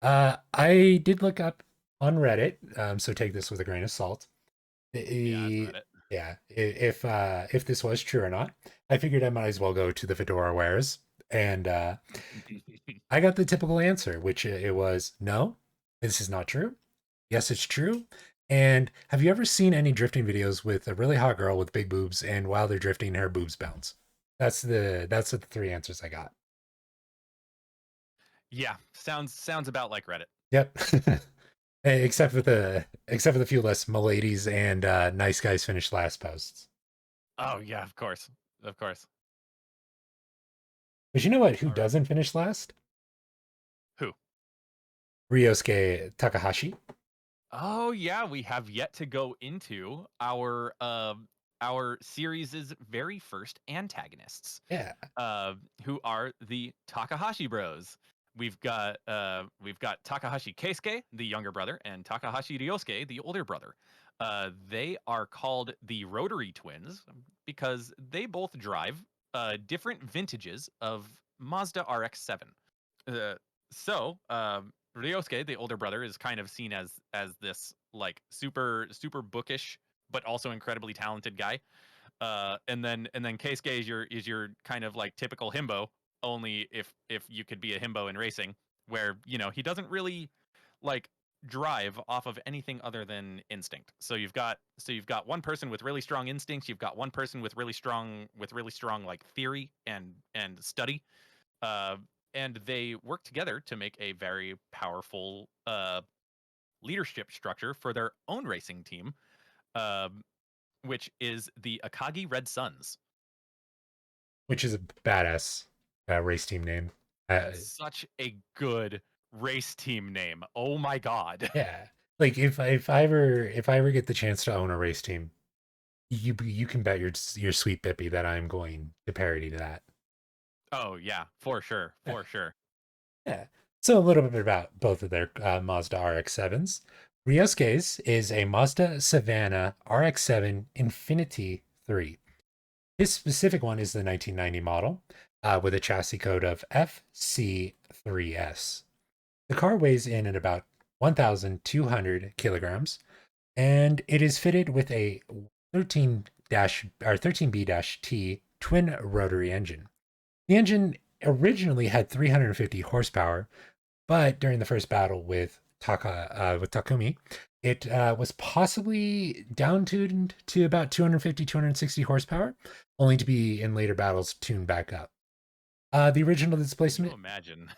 I did look up on Reddit, so take this with a grain of salt. Yeah, I've I- read it. yeah, if this was true or not, I figured I might as well go to the Fedora wares, and I got the typical answer, which it was no, this is not true. Yes, it's true. And have you ever seen any drifting videos with a really hot girl with big boobs and while they're drifting her boobs bounce? That's the three answers I got. Yeah, sounds about like Reddit. Yep. Except for the few less miladies and nice guys finish last posts. Oh yeah, of course, of course. But you know what? Who All right, doesn't finish last? who? Ryosuke Takahashi. Oh yeah, we have yet to go into our series' very first antagonists, Yeah. who are the Takahashi Bros. We've got Takahashi Keisuke, the younger brother, and Takahashi Ryosuke, the older brother. They are called the Rotary Twins because they both drive different vintages of Mazda RX-7. Uh, so Ryosuke, the older brother, is kind of seen as this like super bookish but also incredibly talented guy. And then Keisuke is your kind of like typical himbo, only if you could be a himbo in racing, where he doesn't really like drive off of anything other than instinct. So you've got one person with really strong instincts, you've got one person with really strong like theory and study, uh, and they work together to make a very powerful leadership structure for their own racing team, um, which is the Akagi Red Suns. Which is a badass race team name. That's such a good race team name. Oh my god. Yeah. Like if I ever get the chance to own a race team, you can bet your sweet Bippy that I'm going to parody that. Oh yeah, for sure, Yeah. for sure. Yeah. So a little bit about both of their Mazda RX-7s. Ryosuke's is a Mazda Savannah RX-7 Infinity 3. His specific one is the 1990 model with a chassis code of FC3S. The car weighs in at about 1,200 kilograms, and it is fitted with a 13 or 13B-T twin rotary engine. The engine originally had 350 horsepower, but during the first battle with Takumi, it was possibly down-tuned to about 250, 260 horsepower, only to be in later battles tuned back up. The original Can you displacement. imagine?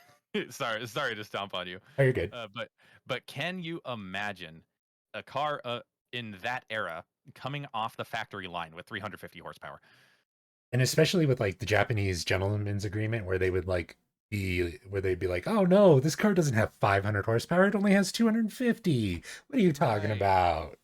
Sorry to stomp on you, Oh, you're good. uh, but but can you imagine a car in that era coming off the factory line with 350 horsepower? And especially with like the Japanese gentleman's agreement, where they would like where they'd be like, "Oh no, this car doesn't have 500 horsepower; it only has 250. What are you talking Right. about?"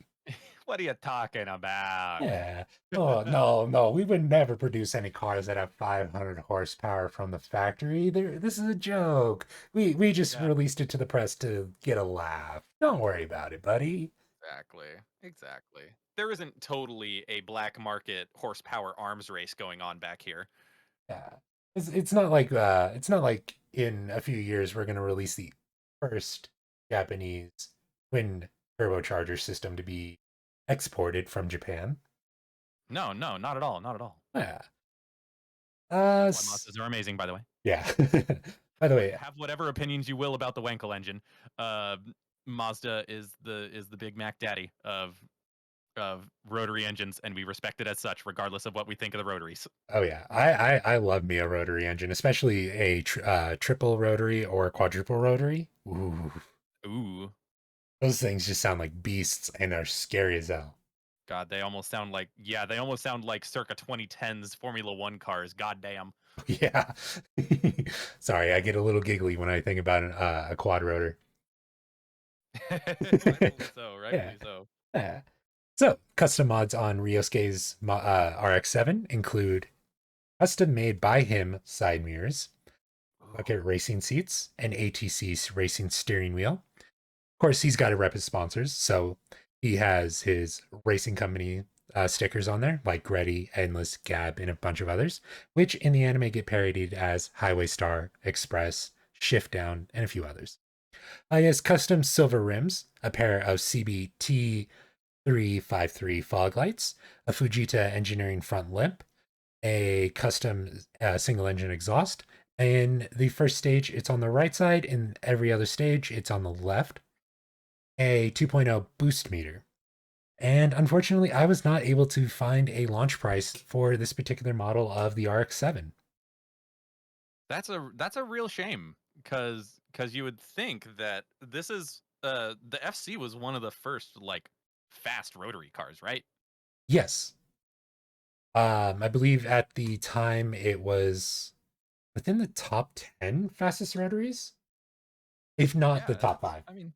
What are you talking about? Yeah. Oh, no, no, we would never produce any cars that have 500 horsepower from the factory. This is a joke. We just Yeah, released it to the press to get a laugh. Don't worry about it, buddy. exactly. Exactly. There isn't totally a black market horsepower arms race going on back here. Yeah. It's not like in a few years we're gonna release the first Japanese twin turbocharger system to be exported from Japan. No, no, not at all. Not at all. Yeah. That's why S- Mazdas are amazing, by the way. yeah. By the way, Have whatever opinions you will about the Wankel engine. Uh, Mazda is the Big Mac daddy of rotary engines, and we respect it as such, regardless of what we think of the rotaries. oh yeah, I love me a rotary engine, especially a triple rotary or a quadruple rotary. Ooh, Ooh, those things just sound like beasts and are scary as hell. God, they almost sound like circa 2010s Formula One cars. God damn. Yeah. Sorry, I get a little giggly when I think about a quad rotor. Rightfully so. Yeah, Rightfully so. yeah. So, custom mods on Ryosuke's RX-7 include custom made by him side mirrors, bucket Ooh, racing seats, and ATC racing steering wheel. Of course, he's got to rep his sponsors, so he has his racing company stickers on there, like Greddy, Endless, Gab, and a bunch of others, which in the anime get parodied as Highway Star, Express, Shift Down, and a few others. He has custom silver rims, a pair of CBT 353 fog lights, a Fujita engineering front lip, a custom single engine exhaust. In the first stage, it's on the right side. In every other stage, it's on the left. A 2.0 boost meter. And unfortunately, I was not able to find a launch price for this particular model of the RX-7. that's a real shame because you would think that this is the FC was one of the first like fast rotary cars, right? Yes. I believe at the time it was within the top 10 fastest rotaries, if not the Yeah, top that's five. I mean,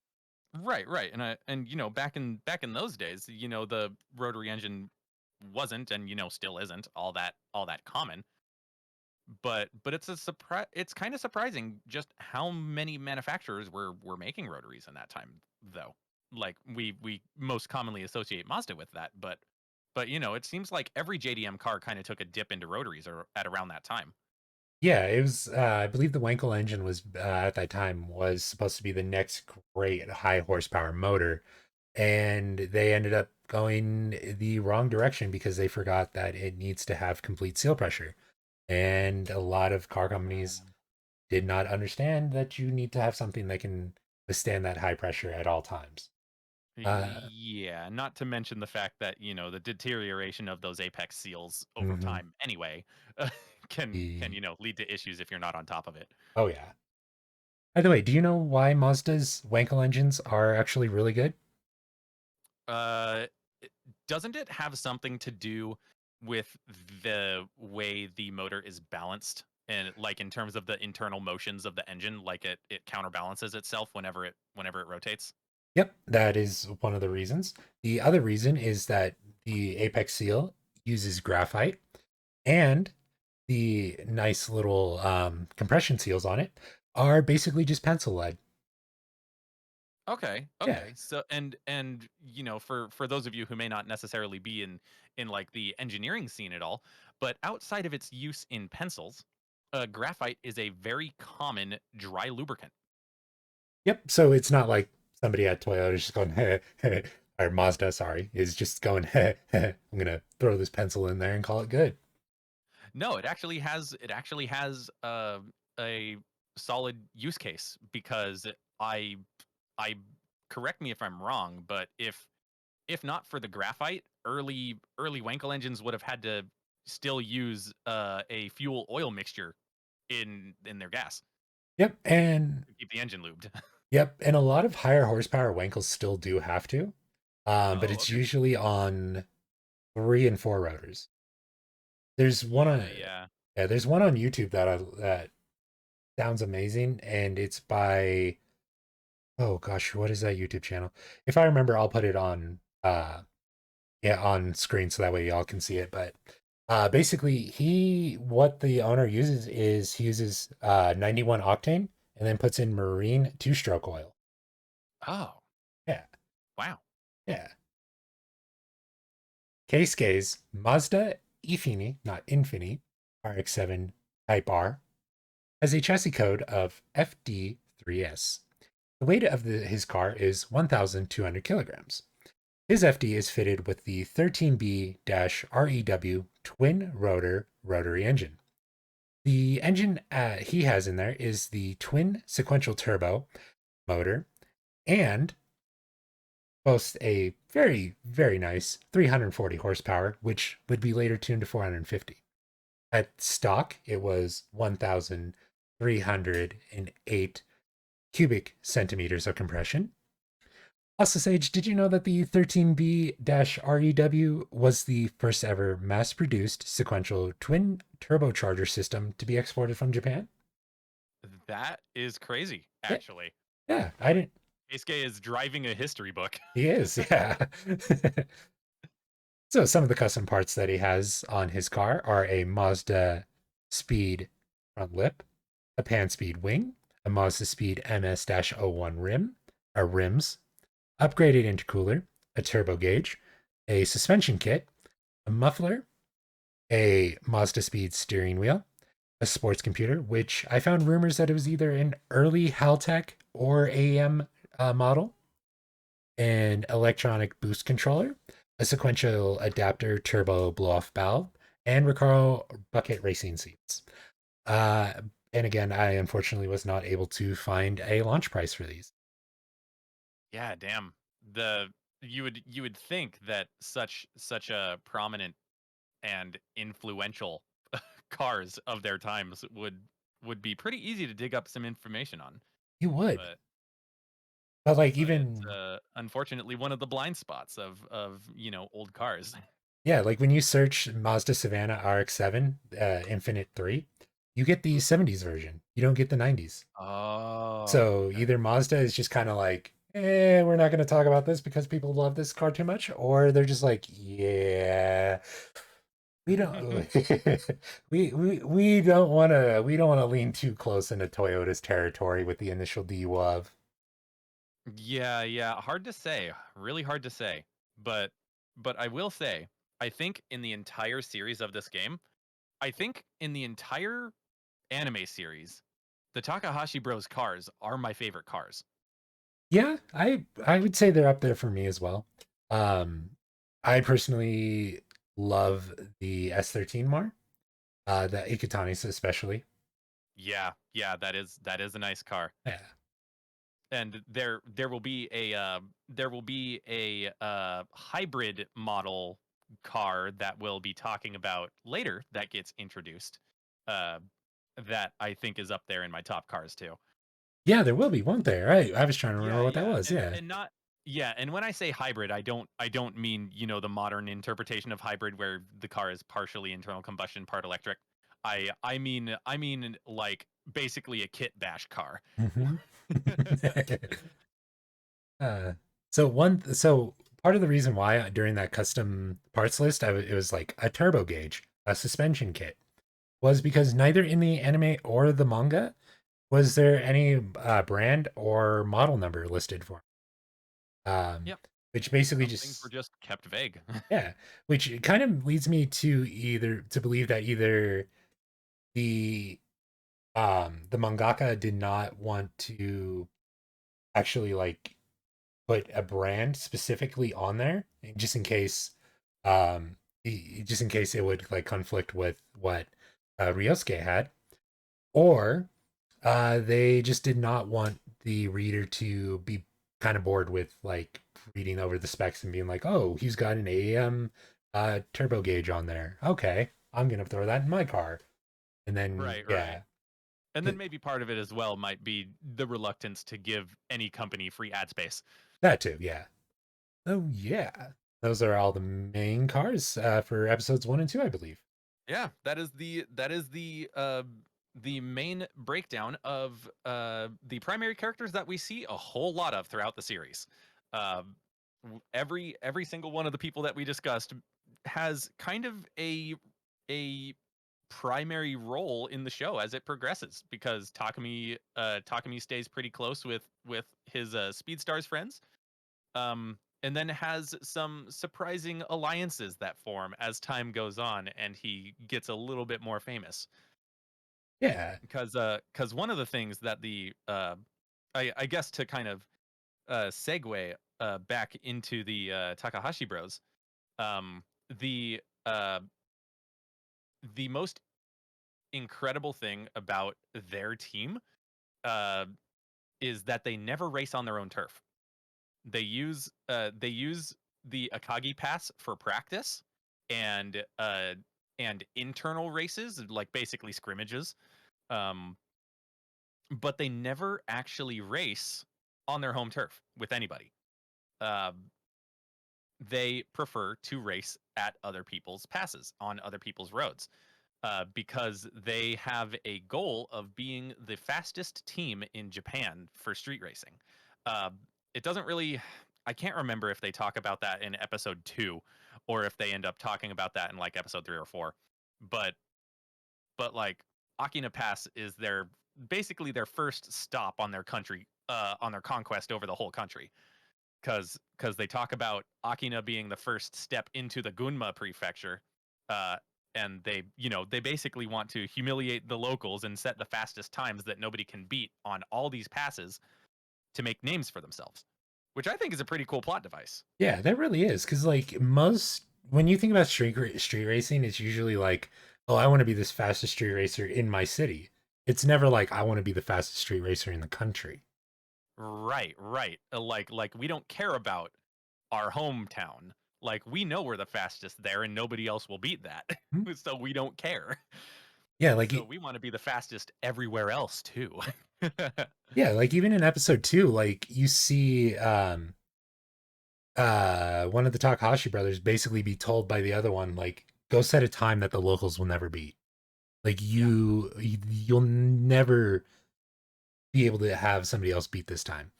right, right. And you know, back in those days, you know, the rotary engine wasn't and still isn't all that common. But it's a surprise. It's kind of surprising just how many manufacturers were making rotaries in that time, though. Like we most commonly associate Mazda with that, but it seems like every JDM car kind of took a dip into rotaries or at around that time. Yeah, it was. I believe the Wankel engine was at that time was supposed to be the next great high horsepower motor, and they ended up going the wrong direction because they forgot that it needs to have complete seal pressure. And a lot of car companies did not understand that you need to have something that can withstand that high pressure at all times. Uh, Yeah, not to mention the fact that the deterioration of those apex seals over mhm. time anyway can The lead to issues if you're not on top of it. Oh yeah. By the way, do you know why Mazda's Wankel engines are actually really good? Uh, doesn't it have something to do with the way the motor is balanced and like in terms of the internal motions of the engine, like it counterbalances itself whenever it rotates? Yep, that is one of the reasons. The other reason is that the Apex seal uses graphite, and the nice little compression seals on it are basically just pencil lead. Okay, Yeah. okay. So and for those of you who may not necessarily be in like the engineering scene at all, but outside of its use in pencils, graphite is a very common dry lubricant. Yep. So it's not like somebody at Toyota is just going, hey, hey, or Mazda, sorry, is just going, hey, hey, I'm gonna throw this pencil in there and call it good. No, it actually has a solid use case because I correct me if I'm wrong, but if not for the graphite, early Wankel engines would have had to still use a fuel oil mixture in their gas Yep. to And keep the engine lubed. yep. And a lot of higher horsepower Wankels still do have to. But Oh, it's okay. usually on 3 and 4 rotors. There's one on Yeah, yeah. yeah, there's one on YouTube that sounds amazing, and it's by oh gosh, what is that YouTube channel? If I remember, I'll put it on yeah, on screen so that way y'all can see it. But basically he what the owner uses is he uses 91 octane and then puts in marine two-stroke oil. Oh, Yeah, wow. yeah. Keisuke's Mazda Ifini, not Infini, RX-7 Type R, has a chassis code of FD3S. The weight of his car is 1,200 kilograms. His FD is fitted with the 13B-REW twin rotor rotary engine. The engine he has in there is the twin sequential turbo motor and boasts a very, very nice 340 horsepower, which would be later tuned to 450. At stock, it was 1,308 cubic centimeters of compression. Also, Sage, did you know that the 13B-REW was the first ever mass produced sequential twin turbocharger system to be exported from Japan? That is crazy, Yeah, actually. yeah, I Boy, didn't. Keisuke is driving a history book. He is, yeah. So, some of the custom parts that he has on his car are a Mazda Speed front lip, a Pan Speed wing, a Mazda Speed MS-01 rims, upgraded intercooler, a turbo gauge, a suspension kit, a muffler, a Mazda Speed steering wheel, a sports computer, which I found rumors that it was either an early Haltech or AM model, an electronic boost controller, a sequential adapter turbo blow off valve, and Recaro bucket racing seats. Uh, and again, I unfortunately was not able to find a launch price for these. Yeah, damn. The you would think that such a prominent and influential cars of their times would be pretty easy to dig up some information on, You would, but but like it's even unfortunately one of the blind spots of old cars. yeah, like when you search Mazda Savannah RX-7 Infinite 3, you get the Mhm. 70s version. You don't get the 90s. Oh, So okay. either Mazda is just kind of like, we're not going to talk about this because people love this car too much, or they're just like, yeah, we don't, we don't want to lean too close into Toyota's territory with the initial D love. Yeah, yeah, hard to say. Really hard to say. But I will say, I think in the entire series of this game, I think in the entire anime series, the Takahashi Bros cars are my favorite cars. Yeah, I would say they're up there for me as well. Um, I personally love the S13 more, the Ikutanis especially. Yeah, yeah, that is a nice car. Yeah. And there will be a hybrid model car that we'll be talking about later that gets introduced. Uh that I think is up there in my top cars too. Yeah, there will be, won't there? Right. I was trying to remember Yeah, what that yeah. was. And Yeah. and not yeah, and when I say hybrid, I don't mean, the modern interpretation of hybrid where the car is partially internal combustion, part electric. I mean like basically a kit bash car. Hmm. Uh, so part of the reason why during that custom parts list, it was like a turbo gauge, a suspension kit, was because neither in the anime or the manga was there any brand or model number listed for um, Yep. which basically Some things were just just kept vague. yeah, which kind of leads me to either to believe that either the the mangaka did not want to actually like put a brand specifically on there just in case um just in case it would like conflict with what Ryosuke had, or they just did not want the reader to be kind of bored with like reading over the specs and being like, oh, he's got an AEM turbo gauge on there. Okay, I'm gonna throw that in my car. And then Right, right. yeah, And then maybe part of it as well might be the reluctance to give any company free ad space. that too. Yeah. Oh yeah. Those are all the main cars for episodes 1 and 2, I believe. Yeah, that is the main breakdown of the primary characters that we see a whole lot of throughout the series. Um, every single one of the people that we discussed has kind of a primary role in the show as it progresses because Takumi stays pretty close with his Speedstars friends, and then has some surprising alliances that form as time goes on and he gets a little bit more famous. Yeah. Because one of the things that I guess to kind of segue back into the Takahashi Bros, um, the uh, the most incredible thing about their team uh, is that they never race on their own turf. They use the Akagi Pass for practice and internal races, like basically scrimmages. Um, but they never actually race on their home turf with anybody. Um, they prefer to race at other people's passes on other people's roads because they have a goal of being the fastest team in Japan for street racing. Uh, it doesn't really, I can't remember if they talk about that in episode 2 or if they end up talking about that in like episode 3 or 4. But like Akina Pass is their basically their first stop on their country on their conquest over the whole country because they talk about Akina being the first step into the Gunma prefecture, uh, and they basically want to humiliate the locals and set the fastest times that nobody can beat on all these passes to make names for themselves, which I think is a pretty cool plot device. Yeah, that really is because like most when you think about street racing, it's usually like, oh, I want to be this fastest street racer in my city. It's never like I want to be the fastest street racer in the country. Right, right. Like we don't care about our hometown. Like we know we're the fastest there, and nobody else will beat that, Hmm? so we don't care. Yeah, like So we want to be the fastest everywhere else too. yeah, like even in episode 2, like you see one of the Takahashi brothers basically be told by the other one like go set a time that the locals will never beat. Like Yeah. you'll never be able to have somebody else beat this time.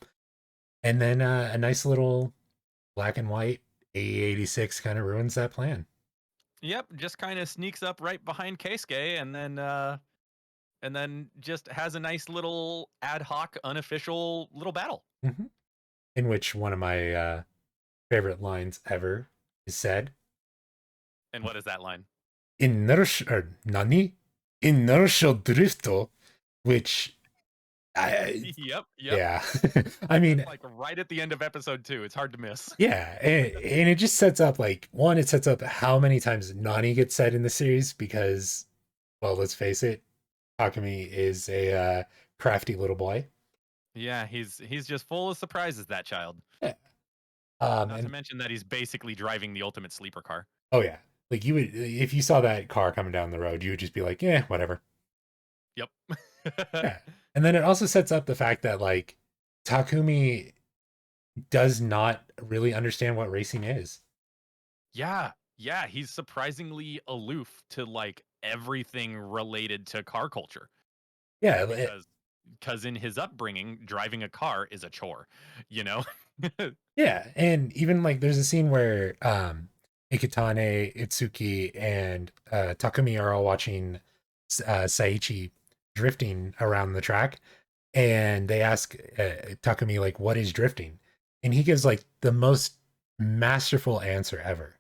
And then a nice little black and white A86 kind of ruins that plan. Yep, just kind of sneaks up right behind Keisuke and then just has a nice little ad hoc unofficial little battle. Mm-hmm. In which one of my favorite lines ever is said, And what is that line? inertia or nani? Inertial drifto, which I Yep, yep. yeah. I That's mean, like right at the end of episode 2. It's hard to miss. yeah, and it just sets up like one, it sets up how many times Nani gets said in the series because, well, let's face it, Takumi is a crafty little boy. Yeah, he's just full of surprises, that child. Yeah. Not to And mention that he's basically driving the ultimate sleeper car. oh yeah, like you would if you saw that car coming down the road, you would just be like, yeah, whatever. Yep. Yeah. And then it also sets up the fact that like Takumi does not really understand what racing is. Yeah, yeah, he's surprisingly aloof to like everything related to car culture Yeah, because in his upbringing, driving a car is a chore, you know? Yeah, and even like there's a scene where Ikitane, Itsuki, and Takumi are all watching Saichi drifting around the track, and they ask Takumi like, "What is drifting?" And he gives like the most masterful answer ever.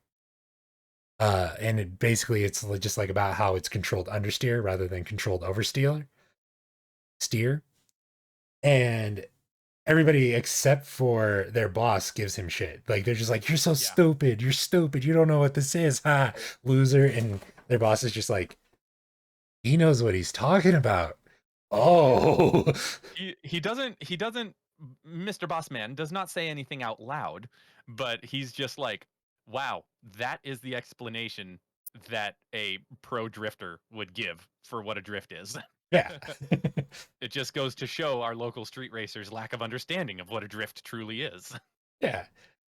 And basically it's just like about how it's controlled understeer rather than controlled steer, and everybody except for their boss gives him shit. Like they're just like, "You're so Yeah. stupid. You're stupid. You don't know what this is, ha, loser." And their boss is just like, "He knows what he's talking about." Oh, He doesn't Mr. Bossman does not say anything out loud, but he's just like, wow, that is the explanation that a pro drifter would give for what a drift is. yeah. It just goes to show our local street racers' lack of understanding of what a drift truly is. Yeah.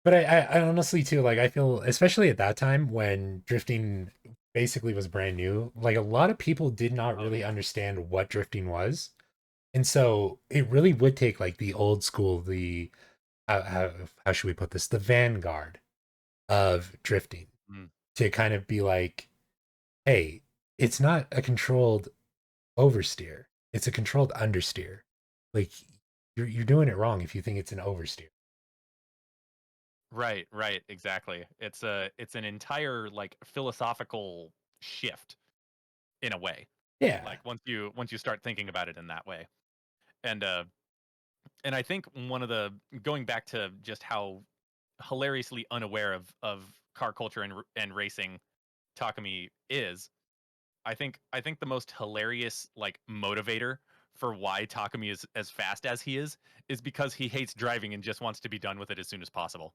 But I honestly too, like I feel especially at that time when drifting basically was brand new, like a lot of people did not Oh really yeah. understand what drifting was. And so it really would take like the old school, the how should we put this? The vanguard of drifting Mm. to kind of be like, hey, it's not a controlled oversteer. It's a controlled understeer. Like you're doing it wrong if you think it's an oversteer. Right, right, exactly. It's an entire like philosophical shift in a way. Yeah. Like once you start thinking about it in that way. And I think one of the going back to just how hilariously unaware of car culture and racing Takumi is, I think the most hilarious like motivator for why Takumi is as fast as he is because he hates driving and just wants to be done with it as soon as possible.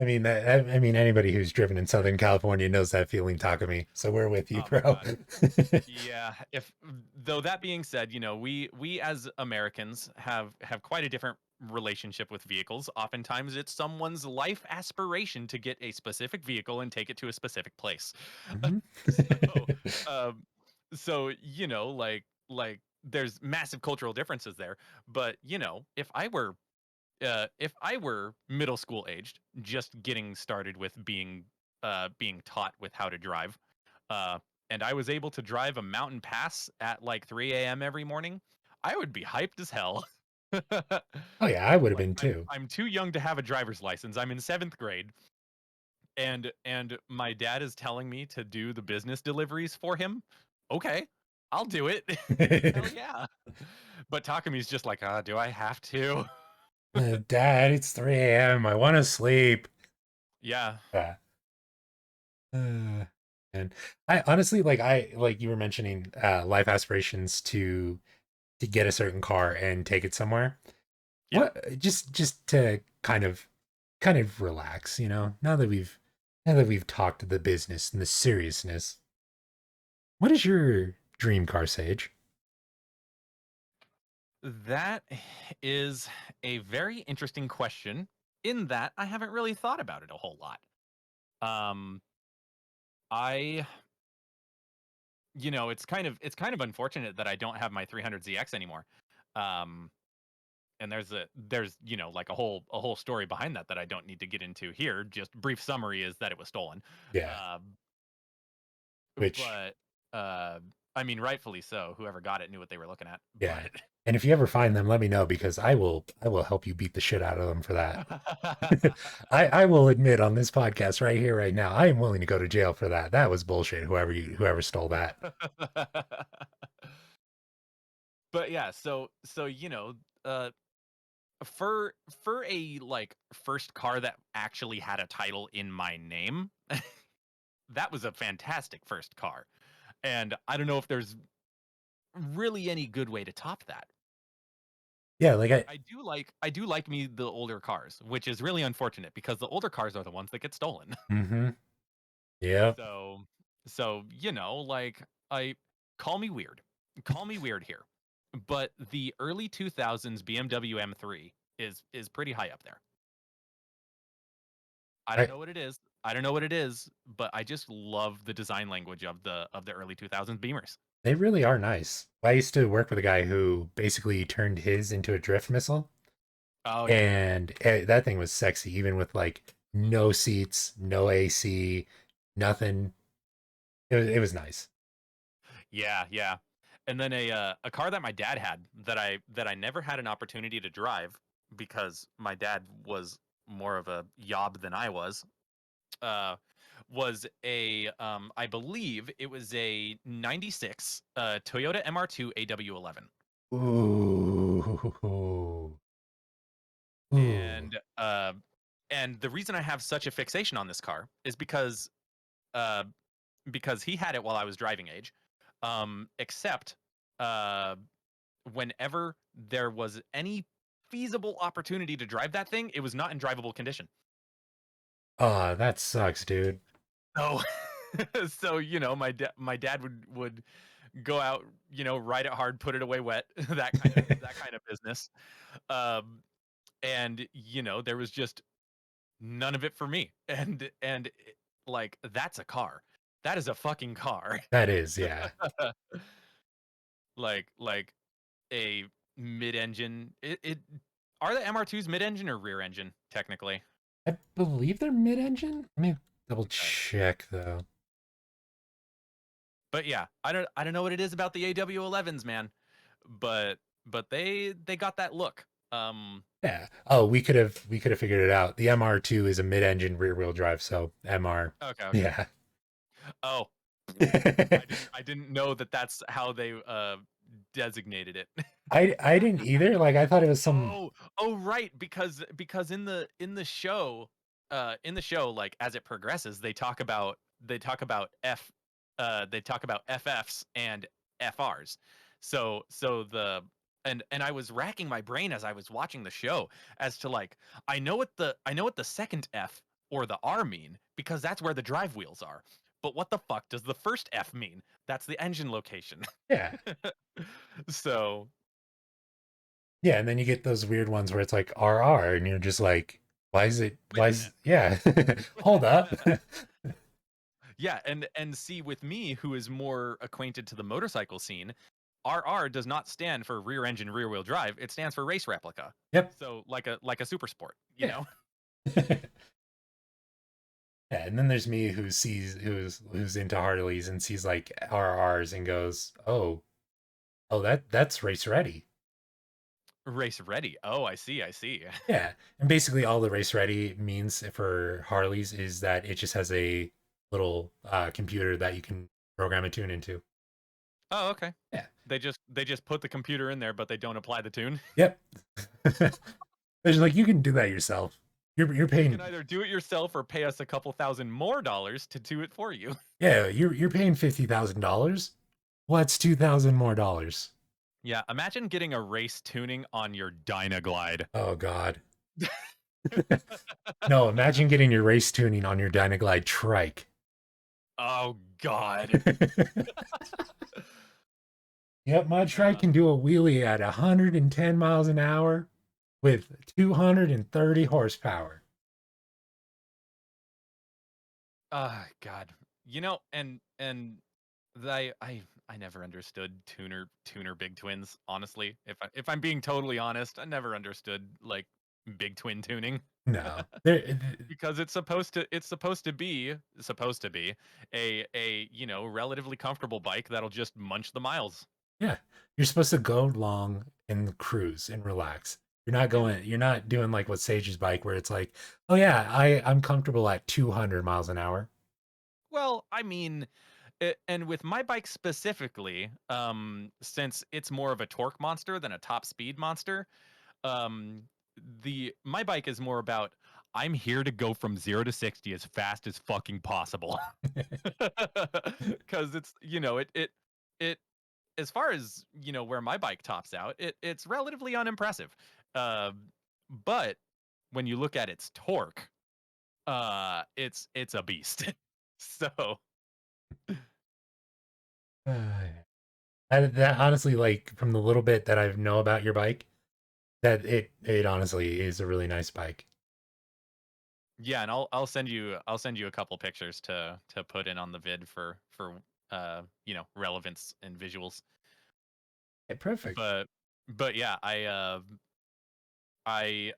I mean I mean anybody who's driven in Southern California knows that feeling, Takumi. So we're with you, Oh my bro. god. Yeah, if though that being said, we as Americans have quite a different relationship with vehicles. Oftentimes it's someone's life aspiration to get a specific vehicle and take it to a specific place. Mhm. So, um like there's massive cultural differences there, but if I were middle school aged, just getting started with being taught with how to drive, uh, and I was able to drive a mountain pass at like 3 a.m. every morning, I would be hyped as hell. Oh yeah, I would have Like been I'm too. I'm too young to have a driver's license. I'm in seventh grade, and my dad is telling me to do the business deliveries for him. Okay, I'll do it. Hell yeah. But Takumi's just like, do I have to? Dad, it's 3 a.m. I want to sleep. Yeah. Uh, uh, and I honestly like you were mentioning life aspirations to get a certain car and take it somewhere. Yeah. What just to kind of relax, now that we've talked the business and the seriousness. What is your dream car, Sage? That is a very interesting question in that I haven't really thought about it a whole lot. Um I it's kind of unfortunate that I don't have my 300ZX anymore. Um and there's like a whole story behind that I don't need to get into here. Just brief summary is that it was stolen. Yeah, Um which but I mean rightfully so. Whoever got it knew what they were looking at. yeah. And if you ever find them, let me know because I will help you beat the shit out of them for that. But I will admit on this podcast right here, right now, I am willing to go to jail for that. That was bullshit. Whoever stole that. But yeah, so uh for a like first car that actually had a title in my name, that was a fantastic first car. And I don't know if there's really any good way to top that. Yeah, like But I do like me the older cars, which is really unfortunate because the older cars are the ones that get stolen. mm-hmm. Yeah. So like I call me weird. Call me weird here. But the early 2000s BMW M3 is pretty high up there. I don't I know what it is. I don't know what it is, but I just love the design language of the early 2000s Beamers. They really are nice. I used to work with a guy who basically turned his into a drift missile. Oh yeah. and that thing was sexy, even with like no seats, no AC, nothing. It was nice. Yeah, yeah. And then a car that my dad had that I never had an opportunity to drive because my dad was more of a yob than I uh was a I believe it was a 96 Toyota MR2 AW11. Ooh, ooh. And and the reason I have such a fixation on this car is uh because he had it while I was driving age. Except uh whenever there was any feasible opportunity to drive that thing, it was not in drivable condition. Oh, that sucks, dude. So, so my dad would go out, ride it hard, put it away wet, that kind of business. Um, and there was just none of it for me. Like that's a car. That is a fucking car. That is, yeah. like a mid-engine. It are the MR2s mid-engine or rear engine technically? I believe they're mid-engine. Let me double Okay. check though. But yeah, I don't know what it is about the AW11s, man. But they got that look. Yeah. Oh, we could have figured it out. The MR2 is a mid-engine rear-wheel drive, so MR. Okay, okay. Yeah. Oh, I didn't know that that's how they designated it. I didn't either. Like I thought it was some. Oh, right, because in the show, like as it progresses, they talk about FFs and FRs. And I was racking my brain as I was watching the show as to like I know what the second F or the R mean because that's where the drive wheels are. But what the fuck does the first F mean? That's the engine location. Yeah. So Yeah, and then you get those weird ones where it's like RR and you're just like, why is it wait why a is yeah. Hold up. minute. Yeah, and see with me who is more acquainted to the motorcycle scene, RR does not stand for rear engine rear wheel drive. It stands for race replica. Yep. So like a super sport, you Yeah. know? Yeah, and then there's me who's into Harleys and sees like RRs and goes, "Oh, that's race ready." Race ready. Oh, I see, I see. Yeah, and basically all the race ready means for Harleys is that it just has a little computer that you can program a tune into. Oh, okay. Yeah. They just put the computer in there, but they don't apply the tune. Yep. There's like you can do that yourself. You're You can paying either do it yourself or pay us a couple thousand more dollars to do it for you. yeah, you're paying $50,000. What's 2,000 more dollars? Yeah, imagine getting a race tuning on your Dynaglide. Oh God. No, imagine getting your race tuning on your Dynaglide trike. Oh God. Yep, my trike Uh, can do a wheelie at 110 miles an hour with 230 horsepower. God. And I never understood tuner big twins, honestly. If I'm being totally honest, I never understood like big twin tuning No, there. because it's supposed to be a relatively comfortable bike that'll just munch the miles. Yeah, you're supposed to go long and cruise and relax. You're not Yeah. going. You're not doing like what Sage's bike, where it's like, oh yeah, I'm comfortable at 200 miles an hour. Well, I mean, and with my bike specifically, since it's more of a torque monster than a top speed monster, um the my bike is more about I'm here to go from 0 to 60 as fast as fucking possible. Cuz it as far as where my bike tops out, it's relatively unimpressive. But when you look at its torque, it's a beast. So That honestly, like from the little bit that I know about your bike, that it honestly is a really nice bike. yeah, and I'll send you a couple pictures to put in on the vid for relevance and visuals. Yeah, perfect. But yeah, I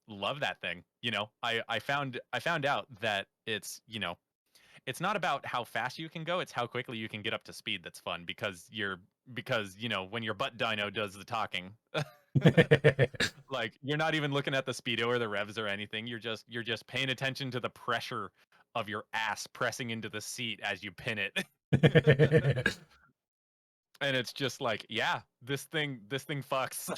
love that thing. I found out that it's not about how fast you can go, it's how quickly you can get up to speed that's fun because when your butt dyno does the talking. Like you're not even looking at the speedo or the revs or anything. You're just paying attention to the pressure of your ass pressing into the seat as you pin it. And it's just like, yeah, this thing fucks.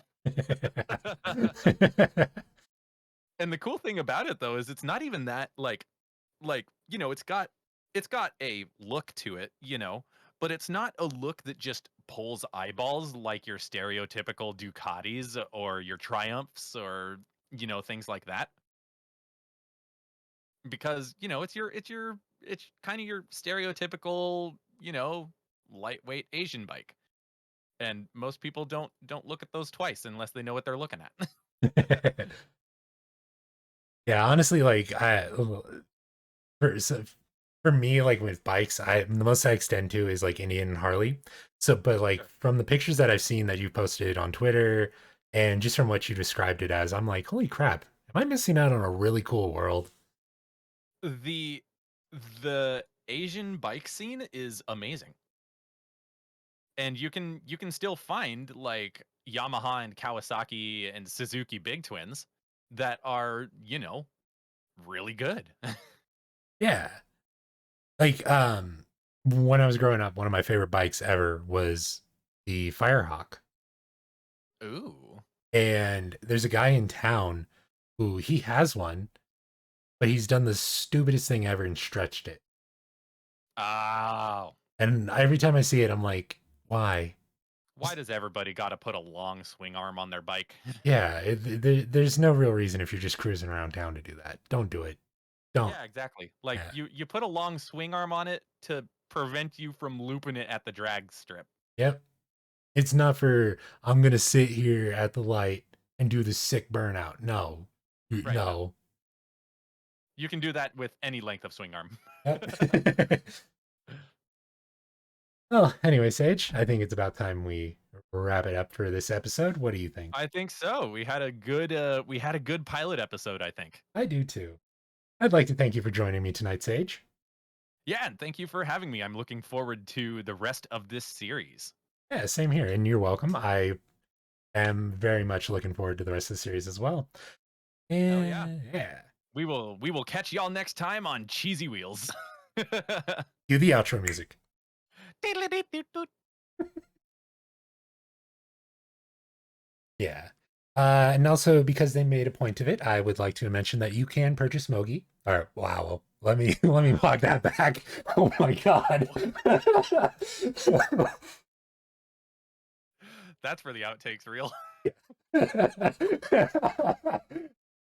And the cool thing about it though is it's not even that it's got a look to it, but it's not a look that just pulls eyeballs like your stereotypical Ducatis or your Triumphs or things like that. Because it's kind of your stereotypical, lightweight Asian bike. And most people don't look at those twice unless they know what they're looking at. Yeah, honestly, like for so for me, like with bikes, the most I extend to is like Indian and Harley. So, but like Sure. from the pictures that I've seen that you've posted on Twitter, and just from what you described it as, I'm like, holy crap, am I missing out on a really cool world? The the Asian bike scene is amazing. And you can still find like Yamaha and Kawasaki and Suzuki big twins that are, really good. Yeah, like when I was growing up, one of my favorite bikes ever was the Firehawk. Ooh. And there's a guy in town who he has one, but he's done the stupidest thing ever and stretched it. Oh. And every time I see it, I'm like, why? Why does everybody got to put a long swing arm on their bike? Yeah, there's no real reason if you're just cruising around town to do that. Don't do it. Don't. Yeah, exactly. Like Yeah. you put a long swing arm on it to prevent you from looping it at the drag strip. Yep. It's not for I'm gonna sit here at the light and do the sick burnout. No. Right, no. No. You can do that with any length of swing arm. Yep. Well, anyway, Sage, I think it's about time we wrap it up for this episode. What do you think? I think so. We had a good pilot episode, I think. I do too. I'd like to thank you for joining me tonight, Sage. Yeah, and thank you for having me. I'm looking forward to the rest of this series. Yeah, same here. And you're welcome. I am very much looking forward to the rest of the series as well. Hell yeah. And yeah, We will catch y'all next time on Cheesy Wheels. cue the outro music. Yeah. And also because they made a point of it, I would like to mention that you can purchase Mogi. Or wow, let me log that back. Oh my god. That's for the outtakes reel.